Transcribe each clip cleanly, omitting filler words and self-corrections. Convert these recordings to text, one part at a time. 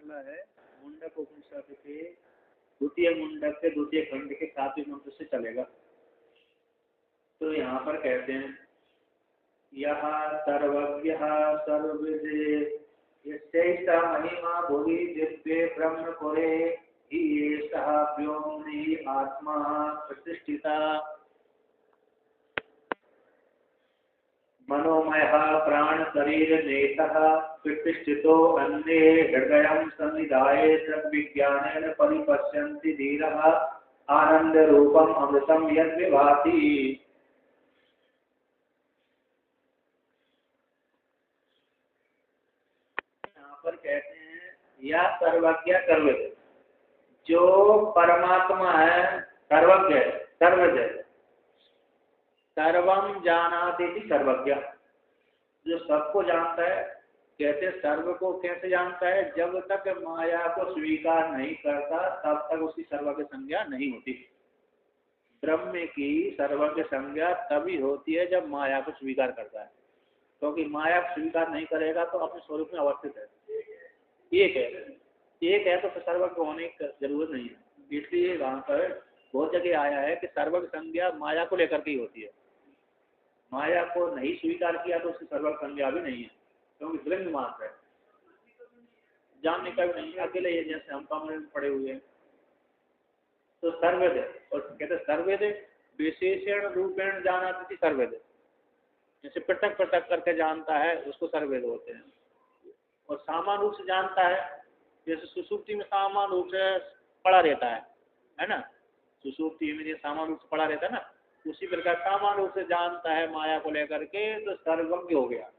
करना है मुंडक उपनिषद के द्वितीय मुंडक के द्वितीय खंड के 7वें मंत्र से चलेगा। तो यहाँ पर कहते हैं यह सर्वज्ञ सर्वविद यस्यैषा महिमा भुवि दिव्ये ब्रह्मपुरे हि एषः व्योम्नि आत्मा प्रतिष्ठिता मनोमय प्राण शरीर नेतः प्रतिष्ठितो अन्ये हृदय सन्निधाय तद्विज्ञानेन परिपश्यन्ति धीरः आनंद रूपम अमृतम यद् विभाति। यहाँ पर कहते हैं या सर्वज्ञ सर्वज्ञ, जो परमात्मा है सर्वज्ञ सर्वज्ञ, सर्वम जानाति सर्वज्ञ, जो सबको जानता है। कहते सर्व को कैसे जानता है? जब तक माया को स्वीकार नहीं करता तब तक उसकी सर्वज्ञ संज्ञा नहीं होती। ब्रह्म की सर्वज्ञ संज्ञा तभी होती है जब माया को स्वीकार करता है, क्योंकि माया को स्वीकार नहीं करेगा तो अपने स्वरूप में अवस्थित है, एक है तो फिर सर्वज्ञ होने की जरूरत नहीं है। इसलिए वहाँ पर बहुत जगह आया है कि सर्वज्ञ संज्ञा माया को लेकर के ही होती है। माया को नहीं स्वीकार किया तो उसकी सर्वज्ञ संज्ञा भी नहीं है, क्योंकि ब्रह्म मात्र है, जानने का भी नहीं है। अकेले ये जैसे हम कमरे में पड़े हुए हैं तो सर्ववेद, और कहते सर्ववेद विशेषण रूपेण जाना तो सर्ववेद, जैसे पृथक पृथक करके जानता है उसको सर्ववेद होते हैं। और सामान्य रूप से जानता है, जैसे सुसुप्ति में सामान्य रूप से पड़ा रहता है ना, सुसुप्ति में जो सामान्य रूप से पड़ा रहता है ना, उसी प्रकार सामान्य रूप से जानता है माया को लेकर के, तो सर्वज्ञ हो गया।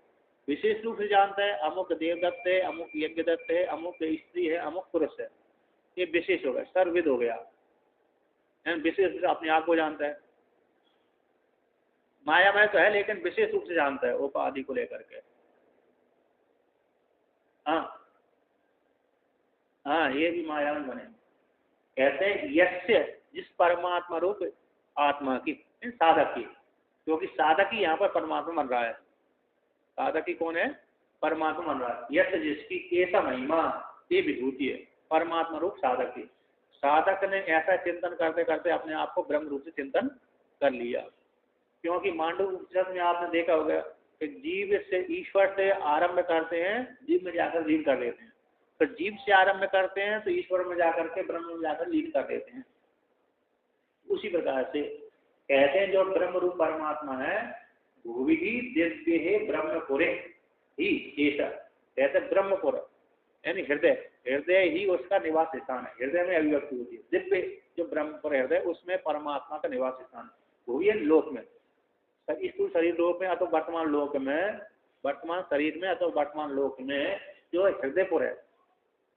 विशेष रूप से जानता है अमुक देवदत्त है, अमुक यज्ञदत्त है, अमुक स्त्री है, अमुक पुरुष है, ये विशेष हो गया, सर्वविद हो गया। विशेष रूप से अपने आप को जानता है, माया में तो है लेकिन विशेष रूप से जानता है उपाधि को लेकर के। हाँ ये भी माया में बने। कहते हैं यस्य, जिस परमात्मा रूप आत्मा की, साधक की, क्योंकि साधक ही यहाँ पर परमात्मा बन रहा है। साधक ही कौन है? परमात्मा बन रहा है। यस्य जिसकी ऐसा महिमा, ये विभूति है परमात्मा रूप साधक की। साधक ने ऐसा चिंतन करते करते अपने आप को ब्रह्म रूप से चिंतन कर लिया। क्योंकि मांडव उपनिषद में आपने देखा होगा कि जीव से ईश्वर से आरंभ करते हैं, जीव में जाकर लीन कर देते हैं, तो जीव से आरंभ करते हैं तो ईश्वर में जाकर के ब्रह्म में जाकर लीन कर देते हैं। उसी प्रकार से कहते हैं जो ब्रह्म रूप परमात्मा है, भूवि ही दिव्य है ब्रह्मपुरे ही ऐसा, कहते ब्रह्मपुर यानी हृदय, हृदय ही उसका निवास स्थान है, हृदय में अभिव्यक्ति होती है। दिव्य जो ब्रह्मपुर हृदय, उसमें परमात्मा का निवास स्थान है। भूवि लोक में, स्थूल शरीर लोक में अथवा वर्तमान लोक में, वर्तमान शरीर में अथवा वर्तमान लोक में जो हृदयपुर है,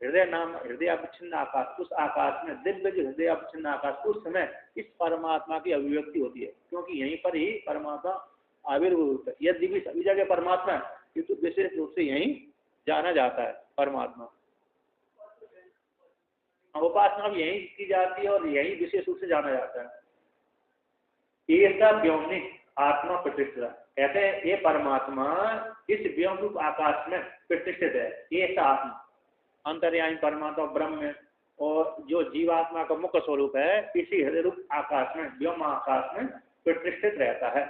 हृदय नाम हृदय अवच्छिन्न आकाश, उस आकाश में दिव्य जो हृदय अवच्छिन्न आकाश, उस समय इस परमात्मा की अभिव्यक्ति होती है, क्योंकि यहीं पर ही परमात्मा आविर्भूत है। यदि भी सभी जगह परमात्मा है, किंतु विशेष रूप से यहीं जाना जाता है परमात्मा। उपासना भी यहीं की जाती है और यहीं विशेष रूप से जाना जाता है। ऐसा व्योमनि आत्मा प्रतिष्ठित, कहते हैं ये परमात्मा इस व्योम रूप आकाश में प्रतिष्ठित है। ऐसा आत्मा अंतर्यामी परमात्मा ब्रह्म में, और जो जीवात्मा का मुख्य स्वरूप है इसी हृदय रूप आकाश में, व्योम आकाश में प्रतिष्ठित रहता है।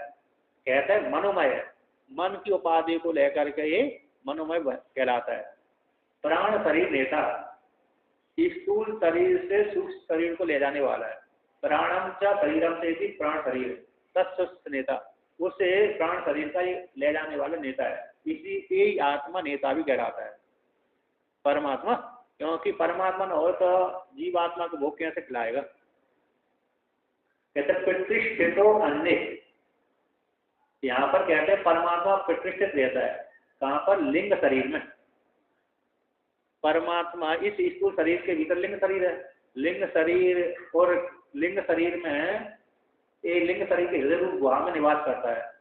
कहते हैं मनोमय है, मन की उपाधि को लेकर के ये मनोमय कहलाता है। प्राण शरीर नेता, स्थूल शरीर से सूक्ष्म शरीर को ले जाने वाला है। प्राणम च शरीरम से भी प्राण शरीर तत्स्वस्थ नेता, उससे प्राण शरीर का ले जाने वाला नेता है। इसी के आत्मा नेता भी कहलाता है परमात्मा, क्योंकि परमात्मा ने और तो जीवात्मा को भोग कैसे खिलाएगा। कहते प्रतिष्ठित अन्य, यहाँ पर कहते हैं परमात्मा प्रतिष्ठित रहता है। कहाँ पर? लिंग शरीर में। परमात्मा इस स्थूल शरीर के भीतर लिंग शरीर है, लिंग शरीर, और लिंग शरीर में ये लिंग शरीर के हृदय रूप गुहा में निवास करता है।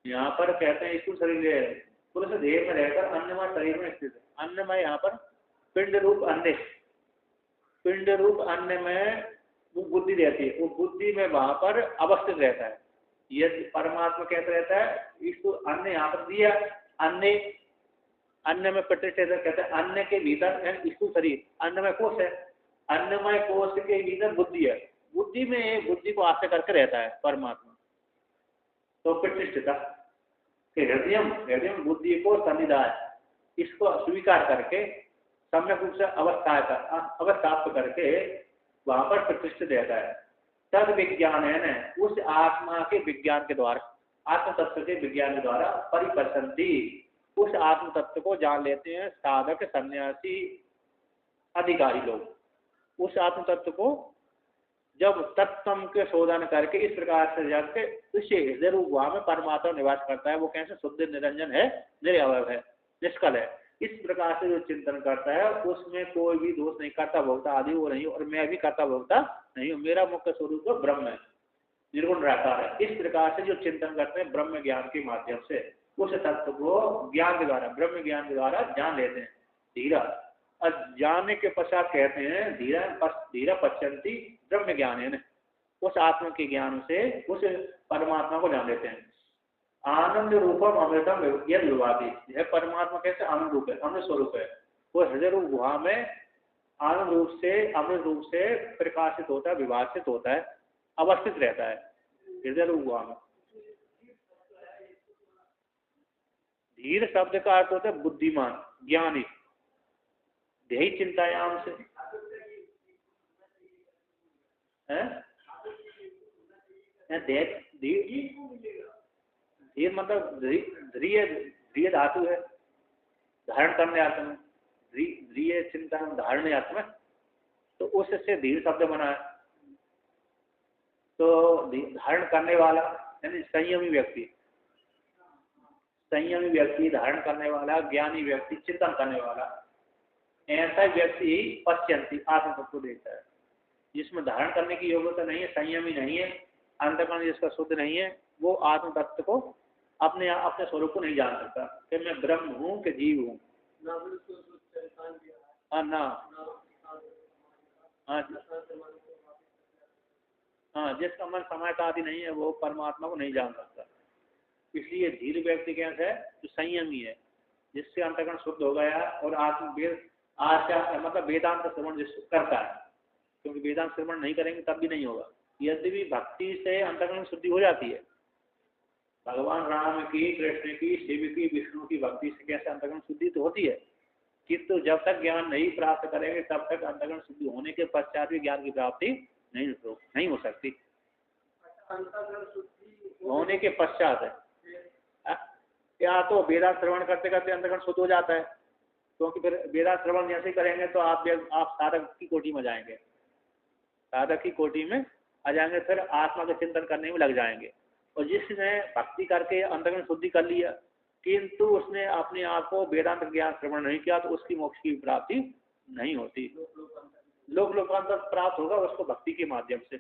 यहाँ पर कहते हैं स्थूल शरीर पुरुष देह में रहकर अन्नमय शरीर में स्थित है। अन्नमय यहाँ पर पिंड रूप अन्य, पिंड रूप अन्य में वो बुद्धि रहती है, वो बुद्धि में वहां पर अवस्थित रहता है। ये परमात्मा कैसे रहता है, इसको अन्य यहाँ पर दिया, अन्य अन्य में प्रतिष्ठित कहते हैं, अन्य के भीतर इसको शरीर, अन्नमय कोश है, अन्नमय कोश के भीतर बुद्धि है, बुद्धि में बुद्धि को आश्रय करके रहता है परमात्मा। तो प्रतिष्ठिता के हृदय में बुद्धि को सन्निधा है, इसको स्वीकार करके सम्यक रूप से अवस्थाप्त करके वहां पर प्रतिष्ठित रहता है। तद विज्ञान है न, उस आत्मा के विज्ञान के द्वारा, आत्म तत्व के विज्ञान के द्वारा परिपसंति, उस आत्म तत्व को जान लेते हैं साधक, सन्यासी, अधिकारी लोग। उस आत्म तत्व को जब तत्व के शोधन करके इस प्रकार से जाके उसे हृदय रूप गुहा में परमात्मा निवास करता है, वो कैसे शुद्ध निरंजन है, निरअवय है, निष्कल है, इस प्रकार से जो चिंतन करता है उसमें कोई भी दोष नहीं, करता भोक्ता आदि वो नहीं, और मैं भी करता भोक्ता नहीं हूँ, मेरा मुख्य स्वरूप तो ब्रह्म है, निर्गुण रहता है। इस प्रकार से जो चिंतन करते हैं ब्रह्म ज्ञान के माध्यम से उस तत्व को ज्ञान के द्वारा, ब्रह्म ज्ञान के द्वारा जान लेते हैं। धीरा, और जानने के पश्चात कहते हैं धीरा पश्यंती ब्रह्म ज्ञान है न, उस आत्मा के ज्ञान से उस परमात्मा को जान लेते हैं। आनंद रूपम अमृतम यद विवादी, यह परमात्मा कैसे आनंद रूप है, अमृत स्वरूप है, वो हृदय रूप गुहा में आनंद रूप से, अमृत रूप से प्रकाशित होता है, विभाषित होता है, अवस्थित रहता है हृदय रूप गुहा में। धीर शब्द का अर्थ होता है बुद्धिमान, ज्ञानी, ध्येय चिंतायाम से धीर मतलब ध्रिय धातु है, धारण करने आत्म में, ध्रिय चिंता धारण आत्म में, तो उससे धीर शब्द बना है। तो धारण करने वाला यानी संयमी व्यक्ति, धारण करने वाला, ज्ञानी व्यक्ति, चिंतन करने वाला, ऐसा व्यक्ति ही पश्यंती आत्म तत्व को देखता है। जिसमें धारण करने की योग्यता नहीं है, संयमी नहीं है, अंतःकरण जिसका शुद्ध नहीं है, वो आत्म तत्व को अपने स्वरूप को नहीं जान सकता कि मैं ब्रह्म हूँ कि जीव हूँ। हाँ, जिसका मन समायता आदि नहीं है वो परमात्मा को नहीं जान सकता। इसलिए धीर व्यक्ति कैसे है, जो संयमी है, जिससे अंतःकरण शुद्ध हो गया और मतलब वेदांत श्रवण जिसको करता है, क्योंकि वेदांत श्रवण नहीं करेंगे तब भी नहीं होगा। यद्यपि भक्ति से अंतःकरण शुद्धि हो जाती है, भगवान राम की, कृष्ण की, शिव की, विष्णु की भक्ति से कैसे अंतःकरण शुद्धि तो होती है, किंतु जब तक ज्ञान नहीं प्राप्त करेंगे तब तक अंतःकरण शुद्धि होने के पश्चात भी ज्ञान की प्राप्ति नहीं हो सकती। होने के पश्चात है, या तो वेदांत श्रवण करते करते अंतःकरण शुद्ध हो जाता है, क्योंकि फिर वेदांत श्रवण जैसे करेंगे तो आप साधक की कोटि में जाएंगे, साधक की कोटि में आ जाएंगे, फिर आत्मा का चिंतन करने में लग जाएंगे। और जिसने भक्ति करके अंतःकरण शुद्धि कर लिया किंतु उसने अपने आप को वेदांत ज्ञान श्रवण नहीं किया तो उसकी मोक्ष की प्राप्ति नहीं होती। लोकांतर प्राप्त होगा उसको भक्ति के माध्यम से।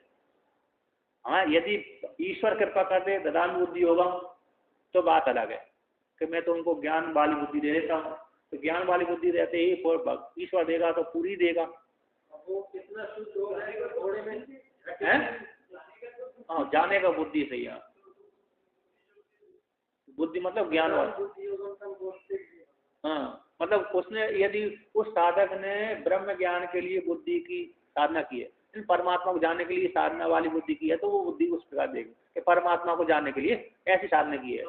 हाँ, यदि ईश्वर कृपा कर दे, ददान बुद्धि होगा, तो बात अलग है कि मैं तो उनको ज्ञान वाली बुद्धि दे देता हूँ, तो ज्ञान वाली बुद्धि रहते ही ईश्वर देगा तो पूरी देगा। वो कितना शुद्ध हो जाएगा थोड़े में है? हाँ, जाने का बुद्धि सही है, बुद्धि मतलब ज्ञान वाला। हाँ, मतलब उसने यदि उस साधक ने ब्रह्म ज्ञान के लिए बुद्धि की साधना की है, परमात्मा को जानने के लिए साधना वाली बुद्धि की है, तो वो बुद्धि उस प्रकार देगी कि परमात्मा को जानने के लिए ऐसी साधना की है।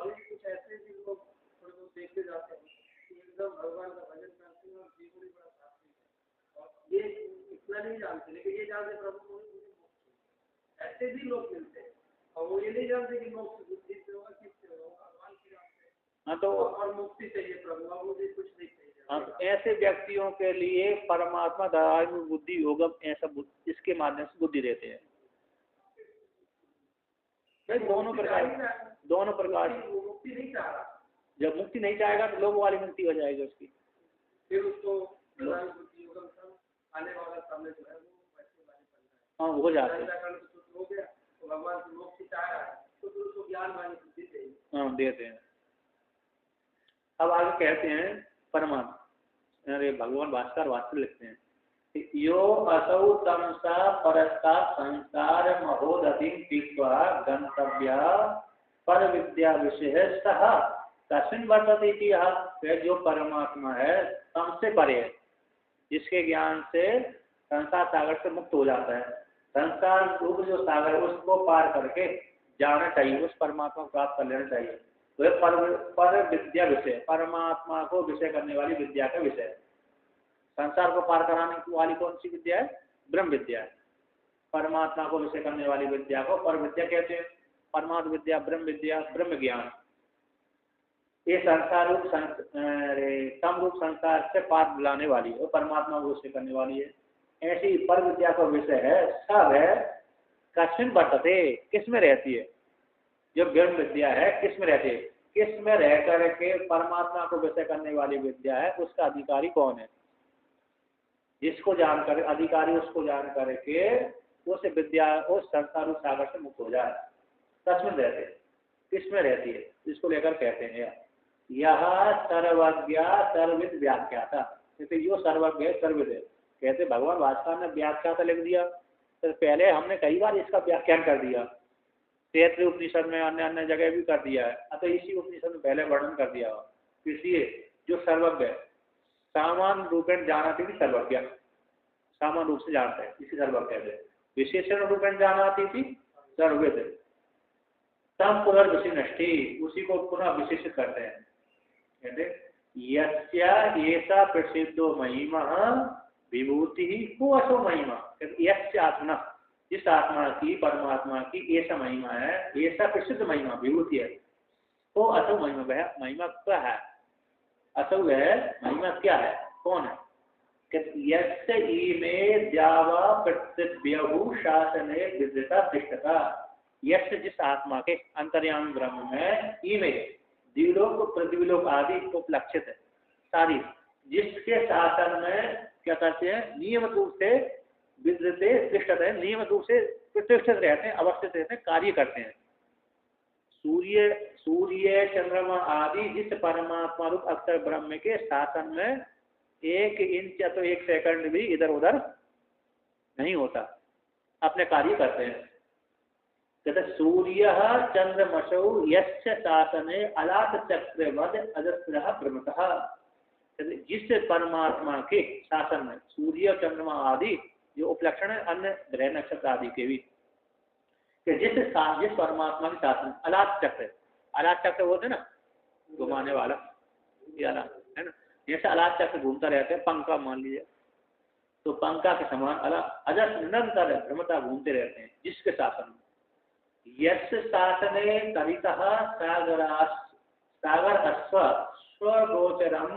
ये इतना नहीं जानते, लेकिन ये जानते प्रभु को, ऐसे भी लोग मिलते हैं और वो ये नहीं जानते कि मोक्ष बुद्धि से होगा, किससे होगा, भगवान की राह से। हाँ, तो और मुक्ति चाहिए प्रभु, और मुझे कुछ नहीं चाहिए। हाँ, तो ऐसे व्यक्तियों के लिए परमात्मा धारण बुद्धि योगम ऐसा इसके माध्यम से बुद्धि देते हैं। दोनों प्रकार मुक्ति नहीं चाह रहा, जब मुक्ति नहीं चाहेगा तो लोग वाली मुक्ति हो जाएगी उसकी, फिर उसको आने वाला समय जो है वो हो जाता है, हो गया तो भगवान की मोक्ष चाह रहा है तो फिर उसको ज्ञान वाली बुद्धि चाहिए। हाँ, देते हैं। अब आगे कहते हैं परमात्मा, अरे भगवान भास्कर वास्तव लिखते हैं, यो असौ तमसा परस्ता संसार महोदधिं पीत्वा गंतव्या पर विद्या विषय सह तस्मिन् वर्तते इति यह जो परमात्मा है तम से परे है, जिसके ज्ञान से संसार सागर से मुक्त हो जाता है। संसार रूप जो सागर है उसको पार करके जाना चाहिए, उस परमात्मा को प्राप्त कर लेना चाहिए। तो पर विद्या विषय, परमात्मा को विषय करने वाली विद्या का विषय है। संसार को पार कराने वाली कौन सी विद्या है? ब्रह्म विद्या है। परमात्मा को विषय करने वाली विद्या को पर विद्या कहते हैं। परमात्म विद्या, ब्रह्म विद्या, ब्रह्म ज्ञान, ये संसार रूप तम रूप संसार से पार दिलाने वाली है, परमात्मा को विषय करने वाली है। ऐसी पर विद्या का विषय है, सब है कस्मिन् वर्तते, किस में रहती है? जो ब्रह्म विद्या है किस में रहती है? किस में रह करके परमात्मा को विषय करने वाली विद्या है, उसका अधिकारी कौन है? जिसको जानकर अधिकारी उसको जान करके उस विद्या उस संसार रूप सागर से मुक्त हो जाए। कस्मिन् रहते, किस में रहती है, इसको लेकर कहते हैं यह सर्वज्ञ सर्वविद व्याख्याता। कहते जो सर्वज्ञ सर्वविद है, कहते भगवान भास्कर ने व्याख्याता लिख दिया, तो पहले हमने कई बार इसका व्याख्यान कर दिया, तैत्तिरीय उपनिषद में, अन्य अन्य जगह भी कर दिया है, अतः इसी उपनिषद में पहले वर्णन कर दिया। इसलिए जो सर्वज्ञ सामान्य रूपेण जानाति थी, सर्वज्ञ सामान्य रूप से जानते हैं, इसी सर्वज्ञ है। विशेषण रूपेण जानाति थी सर्वविद, तम पुनर्विशिष्टि, उसी को पुनः विशेषित करते हैं। कहते यस्या प्रसिद्धो महिमा विभूति को असो महिमा। यस्य आत्मा, जिस आत्मा की परमात्मा की ऐसा महिमा है, ऐसा प्रसिद्ध महिमा विभूति है, तो असो महिमा, वह महिमा क्या है? असो है महिमा क्या है, कौन है? यस्य ईमे द्यावा पृथिव्यहु शासने विद्यता पृष्ठता। यश जिस आत्मा के अंतर्यामी ब्रह्म में ईमे द्विलोक पृथ्वीलोक आदि उपलक्षित है सारी, जिसके शासन में क्या करते हैं? नियमित रूप से विद्यते तिष्ठत है, नियमित रूप से प्रतिष्ठित रहते हैं, अवस्थित रहते हैं, कार्य करते हैं। सूर्य चंद्रमा आदि जिस परमात्मा रूप अक्षर ब्रह्म के शासन में 1 इंच या तो 1 सेकंड भी इधर उधर नहीं होता, अपने कार्य करते हैं। कहते सूर्य चंद्रमसौ यस्य शासने अलात चक्रवद अजस्रः ब्रह्मतः। जिस परमात्मा के शासन में सूर्य चंद्रमा आदि जो उपलक्षण है अन्य ग्रह नक्षत्र आदि के भी, कि जिस परमात्मा के शासन अलात चक्र, अलात चक्र होते ना घुमाने वाला, ये अलात है ना, जैसे अलात चक्र घूमता रहते हैं, पंखा मान लीजिए, तो पंखा के समान अजर निरंतर भ्रमता घूमते रहते हैं जिसके शासन में। यश शासने कवितः सागर अश्व स्वगोचरम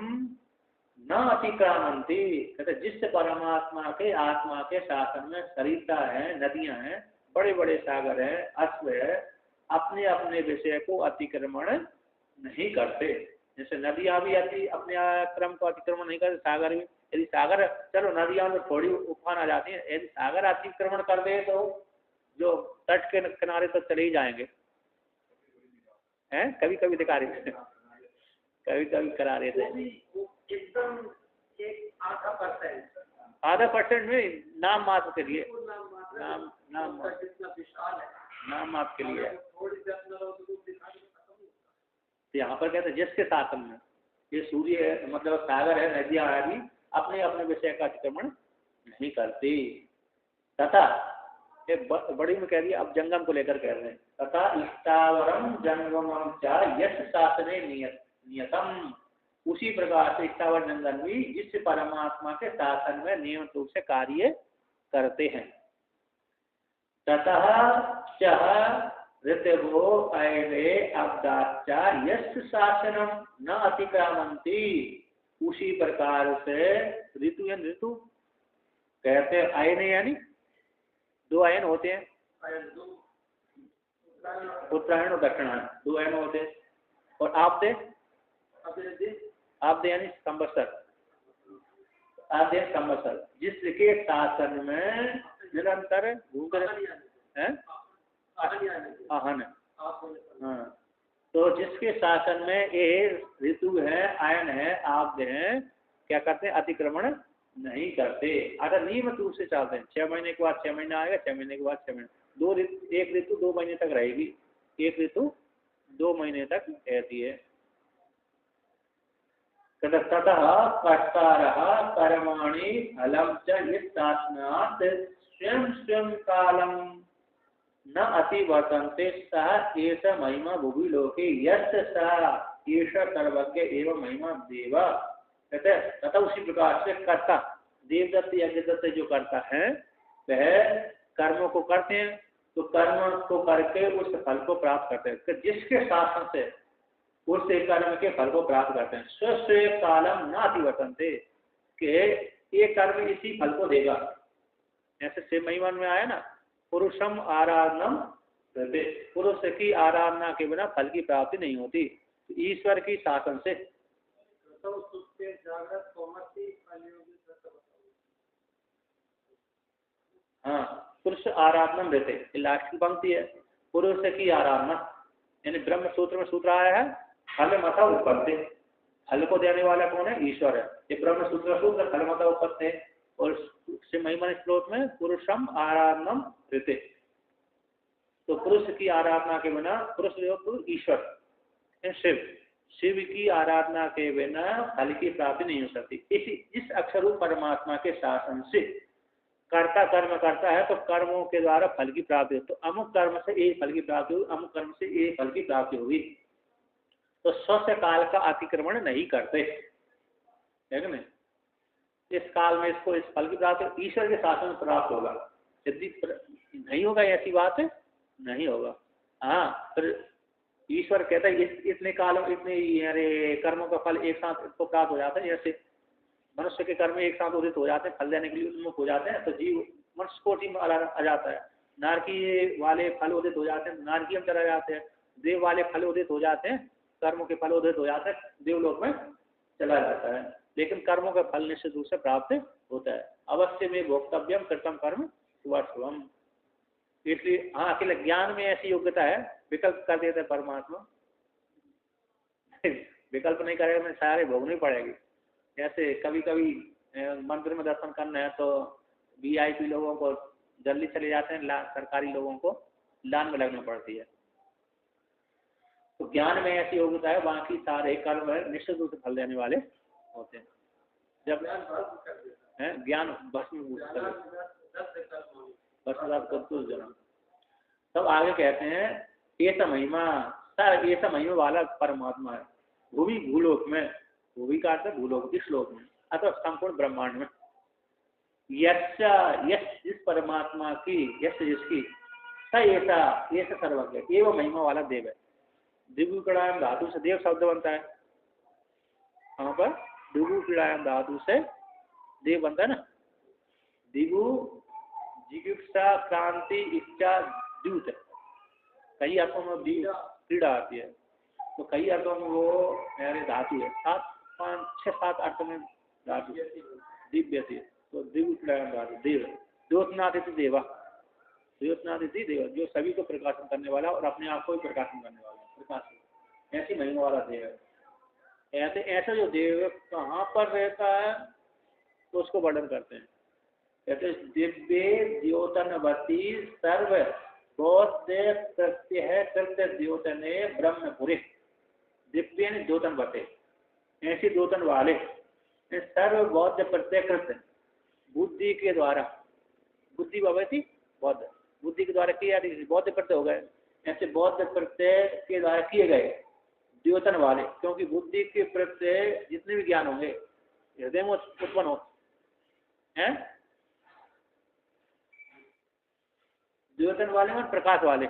न अतिक्रामंती। कहते जिस परमात्मा के आत्मा के शासन में सरिता है, नदियां हैं, बड़े बड़े सागर हैं, अश्व है, अपने अपने विषय को अतिक्रमण नहीं करते। जैसे नदियां भी अपने क्रम को अतिक्रमण नहीं करते, सागर भी। यदि सागर, चलो नदियां में थोड़ी उफान आ जाती है, यदि सागर अतिक्रमण कर दे तो जो तट के किनारे तो चले ही जाएंगे, हैं? कभी कभी दिखा रहे थे, कभी कभी करा रहे थे, एकदम एक आधा परसेंट में नाम मात्र के लिए, नाम मात्र के लिए। तो यहाँ पर कहते हैं जिसके शासन में ये सूर्य मतलब सागर है, नदियां आदि अपने अपने विषय का अतिक्रमण नहीं करती। तथा एक बड़ी में कह दिया, अब जंगम को लेकर कह रहे हैं, तथा स्थावरम जंगमम च यश शासने नियतम। उसी प्रकार से स्थावर जंगम भी जिस परमात्मा के शासन में नियमित रूप से कार्य करते हैं। ततः च ऋतवो अयने अब्दाचा यश शासनम न अतिक्रामंती। उसी प्रकार से ऋतु या ऋतु कहते हैं, अयने यानी 2 अयन होते हैं, उत्तरायण और दक्षिणायन 2 अयन होते हैं। और आपदे यानी संवत्सर, आपदे संवत्सर जिसके शासन में निरंतर घूमते हैं, आहन, हाँ, तो जिसके शासन में ये ऋतु है, आयन है, आपदे हैं, क्या करते हैं? अतिक्रमण नहीं करते। अगर नियमित रूप से चलते हैं, 6 महीने के बाद 6 महीना आएगा, 6 महीने के बाद 6 महीने, एक ऋतु 2 महीने तक रहेगी, एक ऋतु 2 महीने तक रहती है। ततः कर्तारः कर्माणि फलं च यस्मात् स्वयं स्वयं कालं न अतिवर्तन्ते सः एष महिमा भुवि लोके यस्य सः एष सर्वज्ञ एवं महिमा देव। तथा उसी प्रकार से कर्ता देवदत्त यज्ञदत्त जो करता है वह कर्मों को करते हैं, तो कर्म को करके उस फल को प्राप्त करते हैं। तो जिसके शासन से उस कर्म के फल को प्राप्त करते हैं। स्वस्व कालम न अतिवर्तन्ते के ये कर्म इसी फल को देगा। ऐसे शिव महिमा में आया ना, पुरुषम आराधनम, पुरुष की आराधना के बिना फल की प्राप्ति नहीं होती, तो ईश्वर की शासन से। हाँ, पुरुष आराधना देते, लास्ट की पंक्ति है, पुरुष की आराधना, यानी ब्रह्म सूत्र में सूत्र आया है फल मता उत्पत्ति, फल को देने वाला कौन है? ईश्वर है। ये ब्रह्म सूत्र सूत्र फल मता उत्पत्ति, और महिमा श्लोक में पुरुषम आराधनम देते, तो पुरुष की आराधना के बिना, पुरुष ईश्वर शिव, शिव की आराधना के बिना फल की प्राप्ति नहीं हो सकती। इस अक्षरूप परमात्मा के शासन से कर्ता कर्म करता है, तो कर्मों के द्वारा फल की प्राप्ति हो, तो अमुक कर्म से एक फल की प्राप्ति होगी, अमुक कर्म से एक फल की प्राप्ति होगी। तो स्वस्थ काल का अतिक्रमण नहीं करते, है कि नहीं? इस काल में इसको इस फल की प्राप्ति ईश्वर के शासन में प्राप्त होगा। यदि नहीं होगा ऐसी बात है, नहीं होगा। हाँ, फिर ईश्वर कहता है इतने काल में इतने अरे कर्मों का फल एक साथ इसको प्राप्त हो जाता है। जैसे मनुष्य के कर्म एक साथ उदित हो जाते हैं, फल देने के लिए उन्मुख हो जाते हैं, तो जीव मनुष्य कोटि में आ जाता है। नारकी वाले फल उदित हो जाते हैं, नारकी में चला जाते हैं। देव वाले फल उदित हो जाते हैं, कर्मों के फल उदित हो जाते हैं, देवलोक में चला जाता है। लेकिन कर्मों का फल निश्चित रूप से प्राप्त होता है। अवश्य में भोक्तव्यम कृतम कर्म शुभम। इसलिए हाँ, अकेले ज्ञान में ऐसी योग्यता है, विकल्प कर देता है परमात्मा। विकल्प नहीं करेगा मैं सारे भोगनी पड़ेगी। जैसे कभी कभी मंदिर में दर्शन करना है तो वीआईपी लोगों को जल्दी चले जाते हैं, सरकारी लोगों को लाइन में लगना पड़ती है। तो ज्ञान में ऐसी योग्यता है, बाकी सारे कर्म निश्चित रूप से फल देने वाले होते हैं। जब ज्ञान भस्म जन्म, तब आगे कहते हैं ऐसा महिमा, ऐसा महिमा वाला परमात्मा है भूमि भूलोक में, भूमि का अर्थ भूलोक इस श्लोक में, अथवा संपूर्ण ब्रह्मांड में। यश जिस परमात्मा की, यश जिसकी, स ऐसा सर्वज्ञ एवं महिमा वाला देव है। दिव्य क्रीड़ायाम धातु से देव शब्द बनता है, वहां पर दिव्य क्रीड़ायाम धातु से देव बनता है ना। दिव्य जिगुप्सा क्रांति इच्छा द्यूत, कई अर्थों में क्रीड़ा आती है, तो कई अर्थों में वो धातु है, 5, 6, 7 अर्थों में धातु दिव्य थी, तो दिव्य क्रीड़ायाम धातु देव। द्योतनादिति देवा, द्योतनादिति देव जो सभी को प्रकाशन करने वाला और अपने आप को भी प्रकाशन करने वाला, प्रकाश ऐसी महिमा वाला देव है। ऐसा जो देव कहाँ पर रहता है तो उसको वर्णन करते हैं, कहते दिव्य द्योतनवती सर्व बौद्ध प्रत्यय कृत्य द्योतने ब्रह्मपुरी। दिव्य द्योतनवते, ऐसी द्योतन वाले सर्व बौद्ध प्रत्यय कृत्य, बुद्धि के द्वारा, बुद्धि भगवती बौद्ध, बुद्धि के द्वारा किए बौद्ध प्रत्यय हो गए, ऐसे बौद्ध प्रत्यय के द्वारा किए गए द्योतन वाले, क्योंकि बुद्धि के प्रत्यय जितने भी ज्ञान होंगे हृदय में उत्पन्न हो हैं, द्योतन वाले और प्रकाश वाले,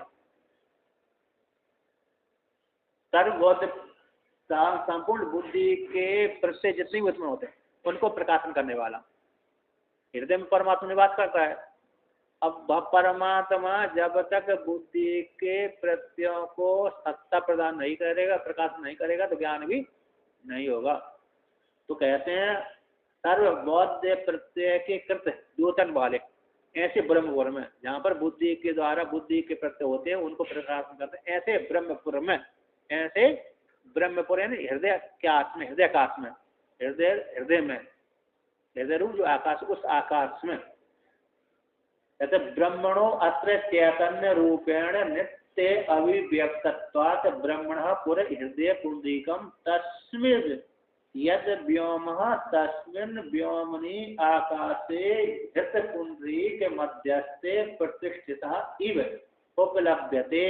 सर्वबौद्ध संपूर्ण बुद्धि के प्रत्यय जितने भी उत्पन्न होते हैं उनको प्रकाशन करने वाला। हृदय में परमात्मा निवास करता है। अब परमात्मा जब तक बुद्धि के प्रत्ययों को सत्ता प्रदान नहीं करेगा, प्रकाशन नहीं करेगा, तो ज्ञान भी नहीं होगा। तो कहते हैं सर्वबौद्ध प्रत्यय के कृत द्योतन वाले, ऐसे ब्रह्मपुर में जहाँ पर बुद्धि के द्वारा बुद्धि के प्रत्यय होते हैं उनको प्रकाशन करते हैं, ऐसे ब्रह्मपुर में, ऐसे ब्रह्मपुर यानी हृदय के आकाश में, हृदय आकाश में, हृदय में, हृदय रूप जो आकाश, उस आकाश में कहते ब्रह्मणो अत्र चैतन्य रूपेण ते अविव्यक्तत्वात् ब्रह्मणः पुर हृदय पुंडरीकम तस्मिन् यद व्योमः तस्मिन् व्योमनि आकाशे हृत पुंडरीक मध्यस्थे प्रतिष्ठितः इव उपलभ्यते।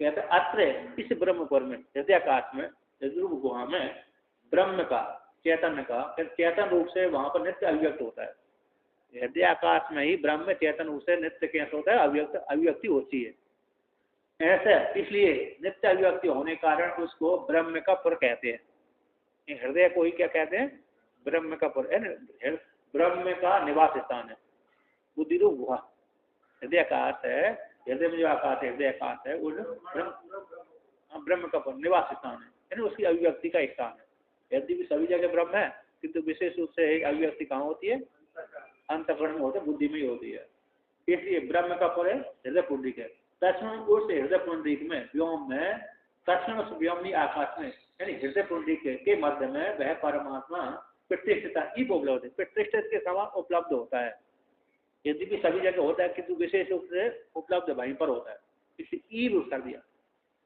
कहते अत्र इस ब्रह्मपुर में हृदयाकाश में ध्रुव गुहा में ब्रह्म का चैतन्य का चैतन रूप से वहां पर नित्य अभिव्यक्त होता है। हृदयाकाश में ही ब्रह्म चैतन रूप से नित्य कैसे होता है, अभिव्यक्ति होती है। ऐसे इसलिए नित्य अभिव्यक्ति होने के कारण उसको ब्रह्म का पुर कहते हैं। हृदय को ही क्या कहते हैं, ब्रह्म का पुर, ब्रह्म का निवास स्थान है, बुद्धि रूप गुहा हृदय आकाश है। हृदय में जो आकाश है, हृदय आकाश है, वो ब्रह्म का पुर निवास स्थान है, यानी उसकी अभिव्यक्ति का स्थान है। यदि भी सभी जगह ब्रह्म है, किंतु विशेष रूप से एक अभिव्यक्ति कहाँ होती है, अंतःकरण में होती है, बुद्धि में ही होती है। इसलिए ब्रह्म का पुर है हृदय पुंडरीक है। तस्मिन् उस हृदय पुंडरीक में व्योम में, तस्मिन् उस व्योमनी आकाश में, यानी हृदय पुंडरीक के मध्य में वह परमात्मा प्रतिष्ठिता इव उपलब्ध है, प्रतिष्ठित के समान उपलब्ध होता है। यदि भी सभी जगह होता है किंतु विशेष रूप से उपलब्ध वहीं पर होता है, इसलिए ईव कर दिया।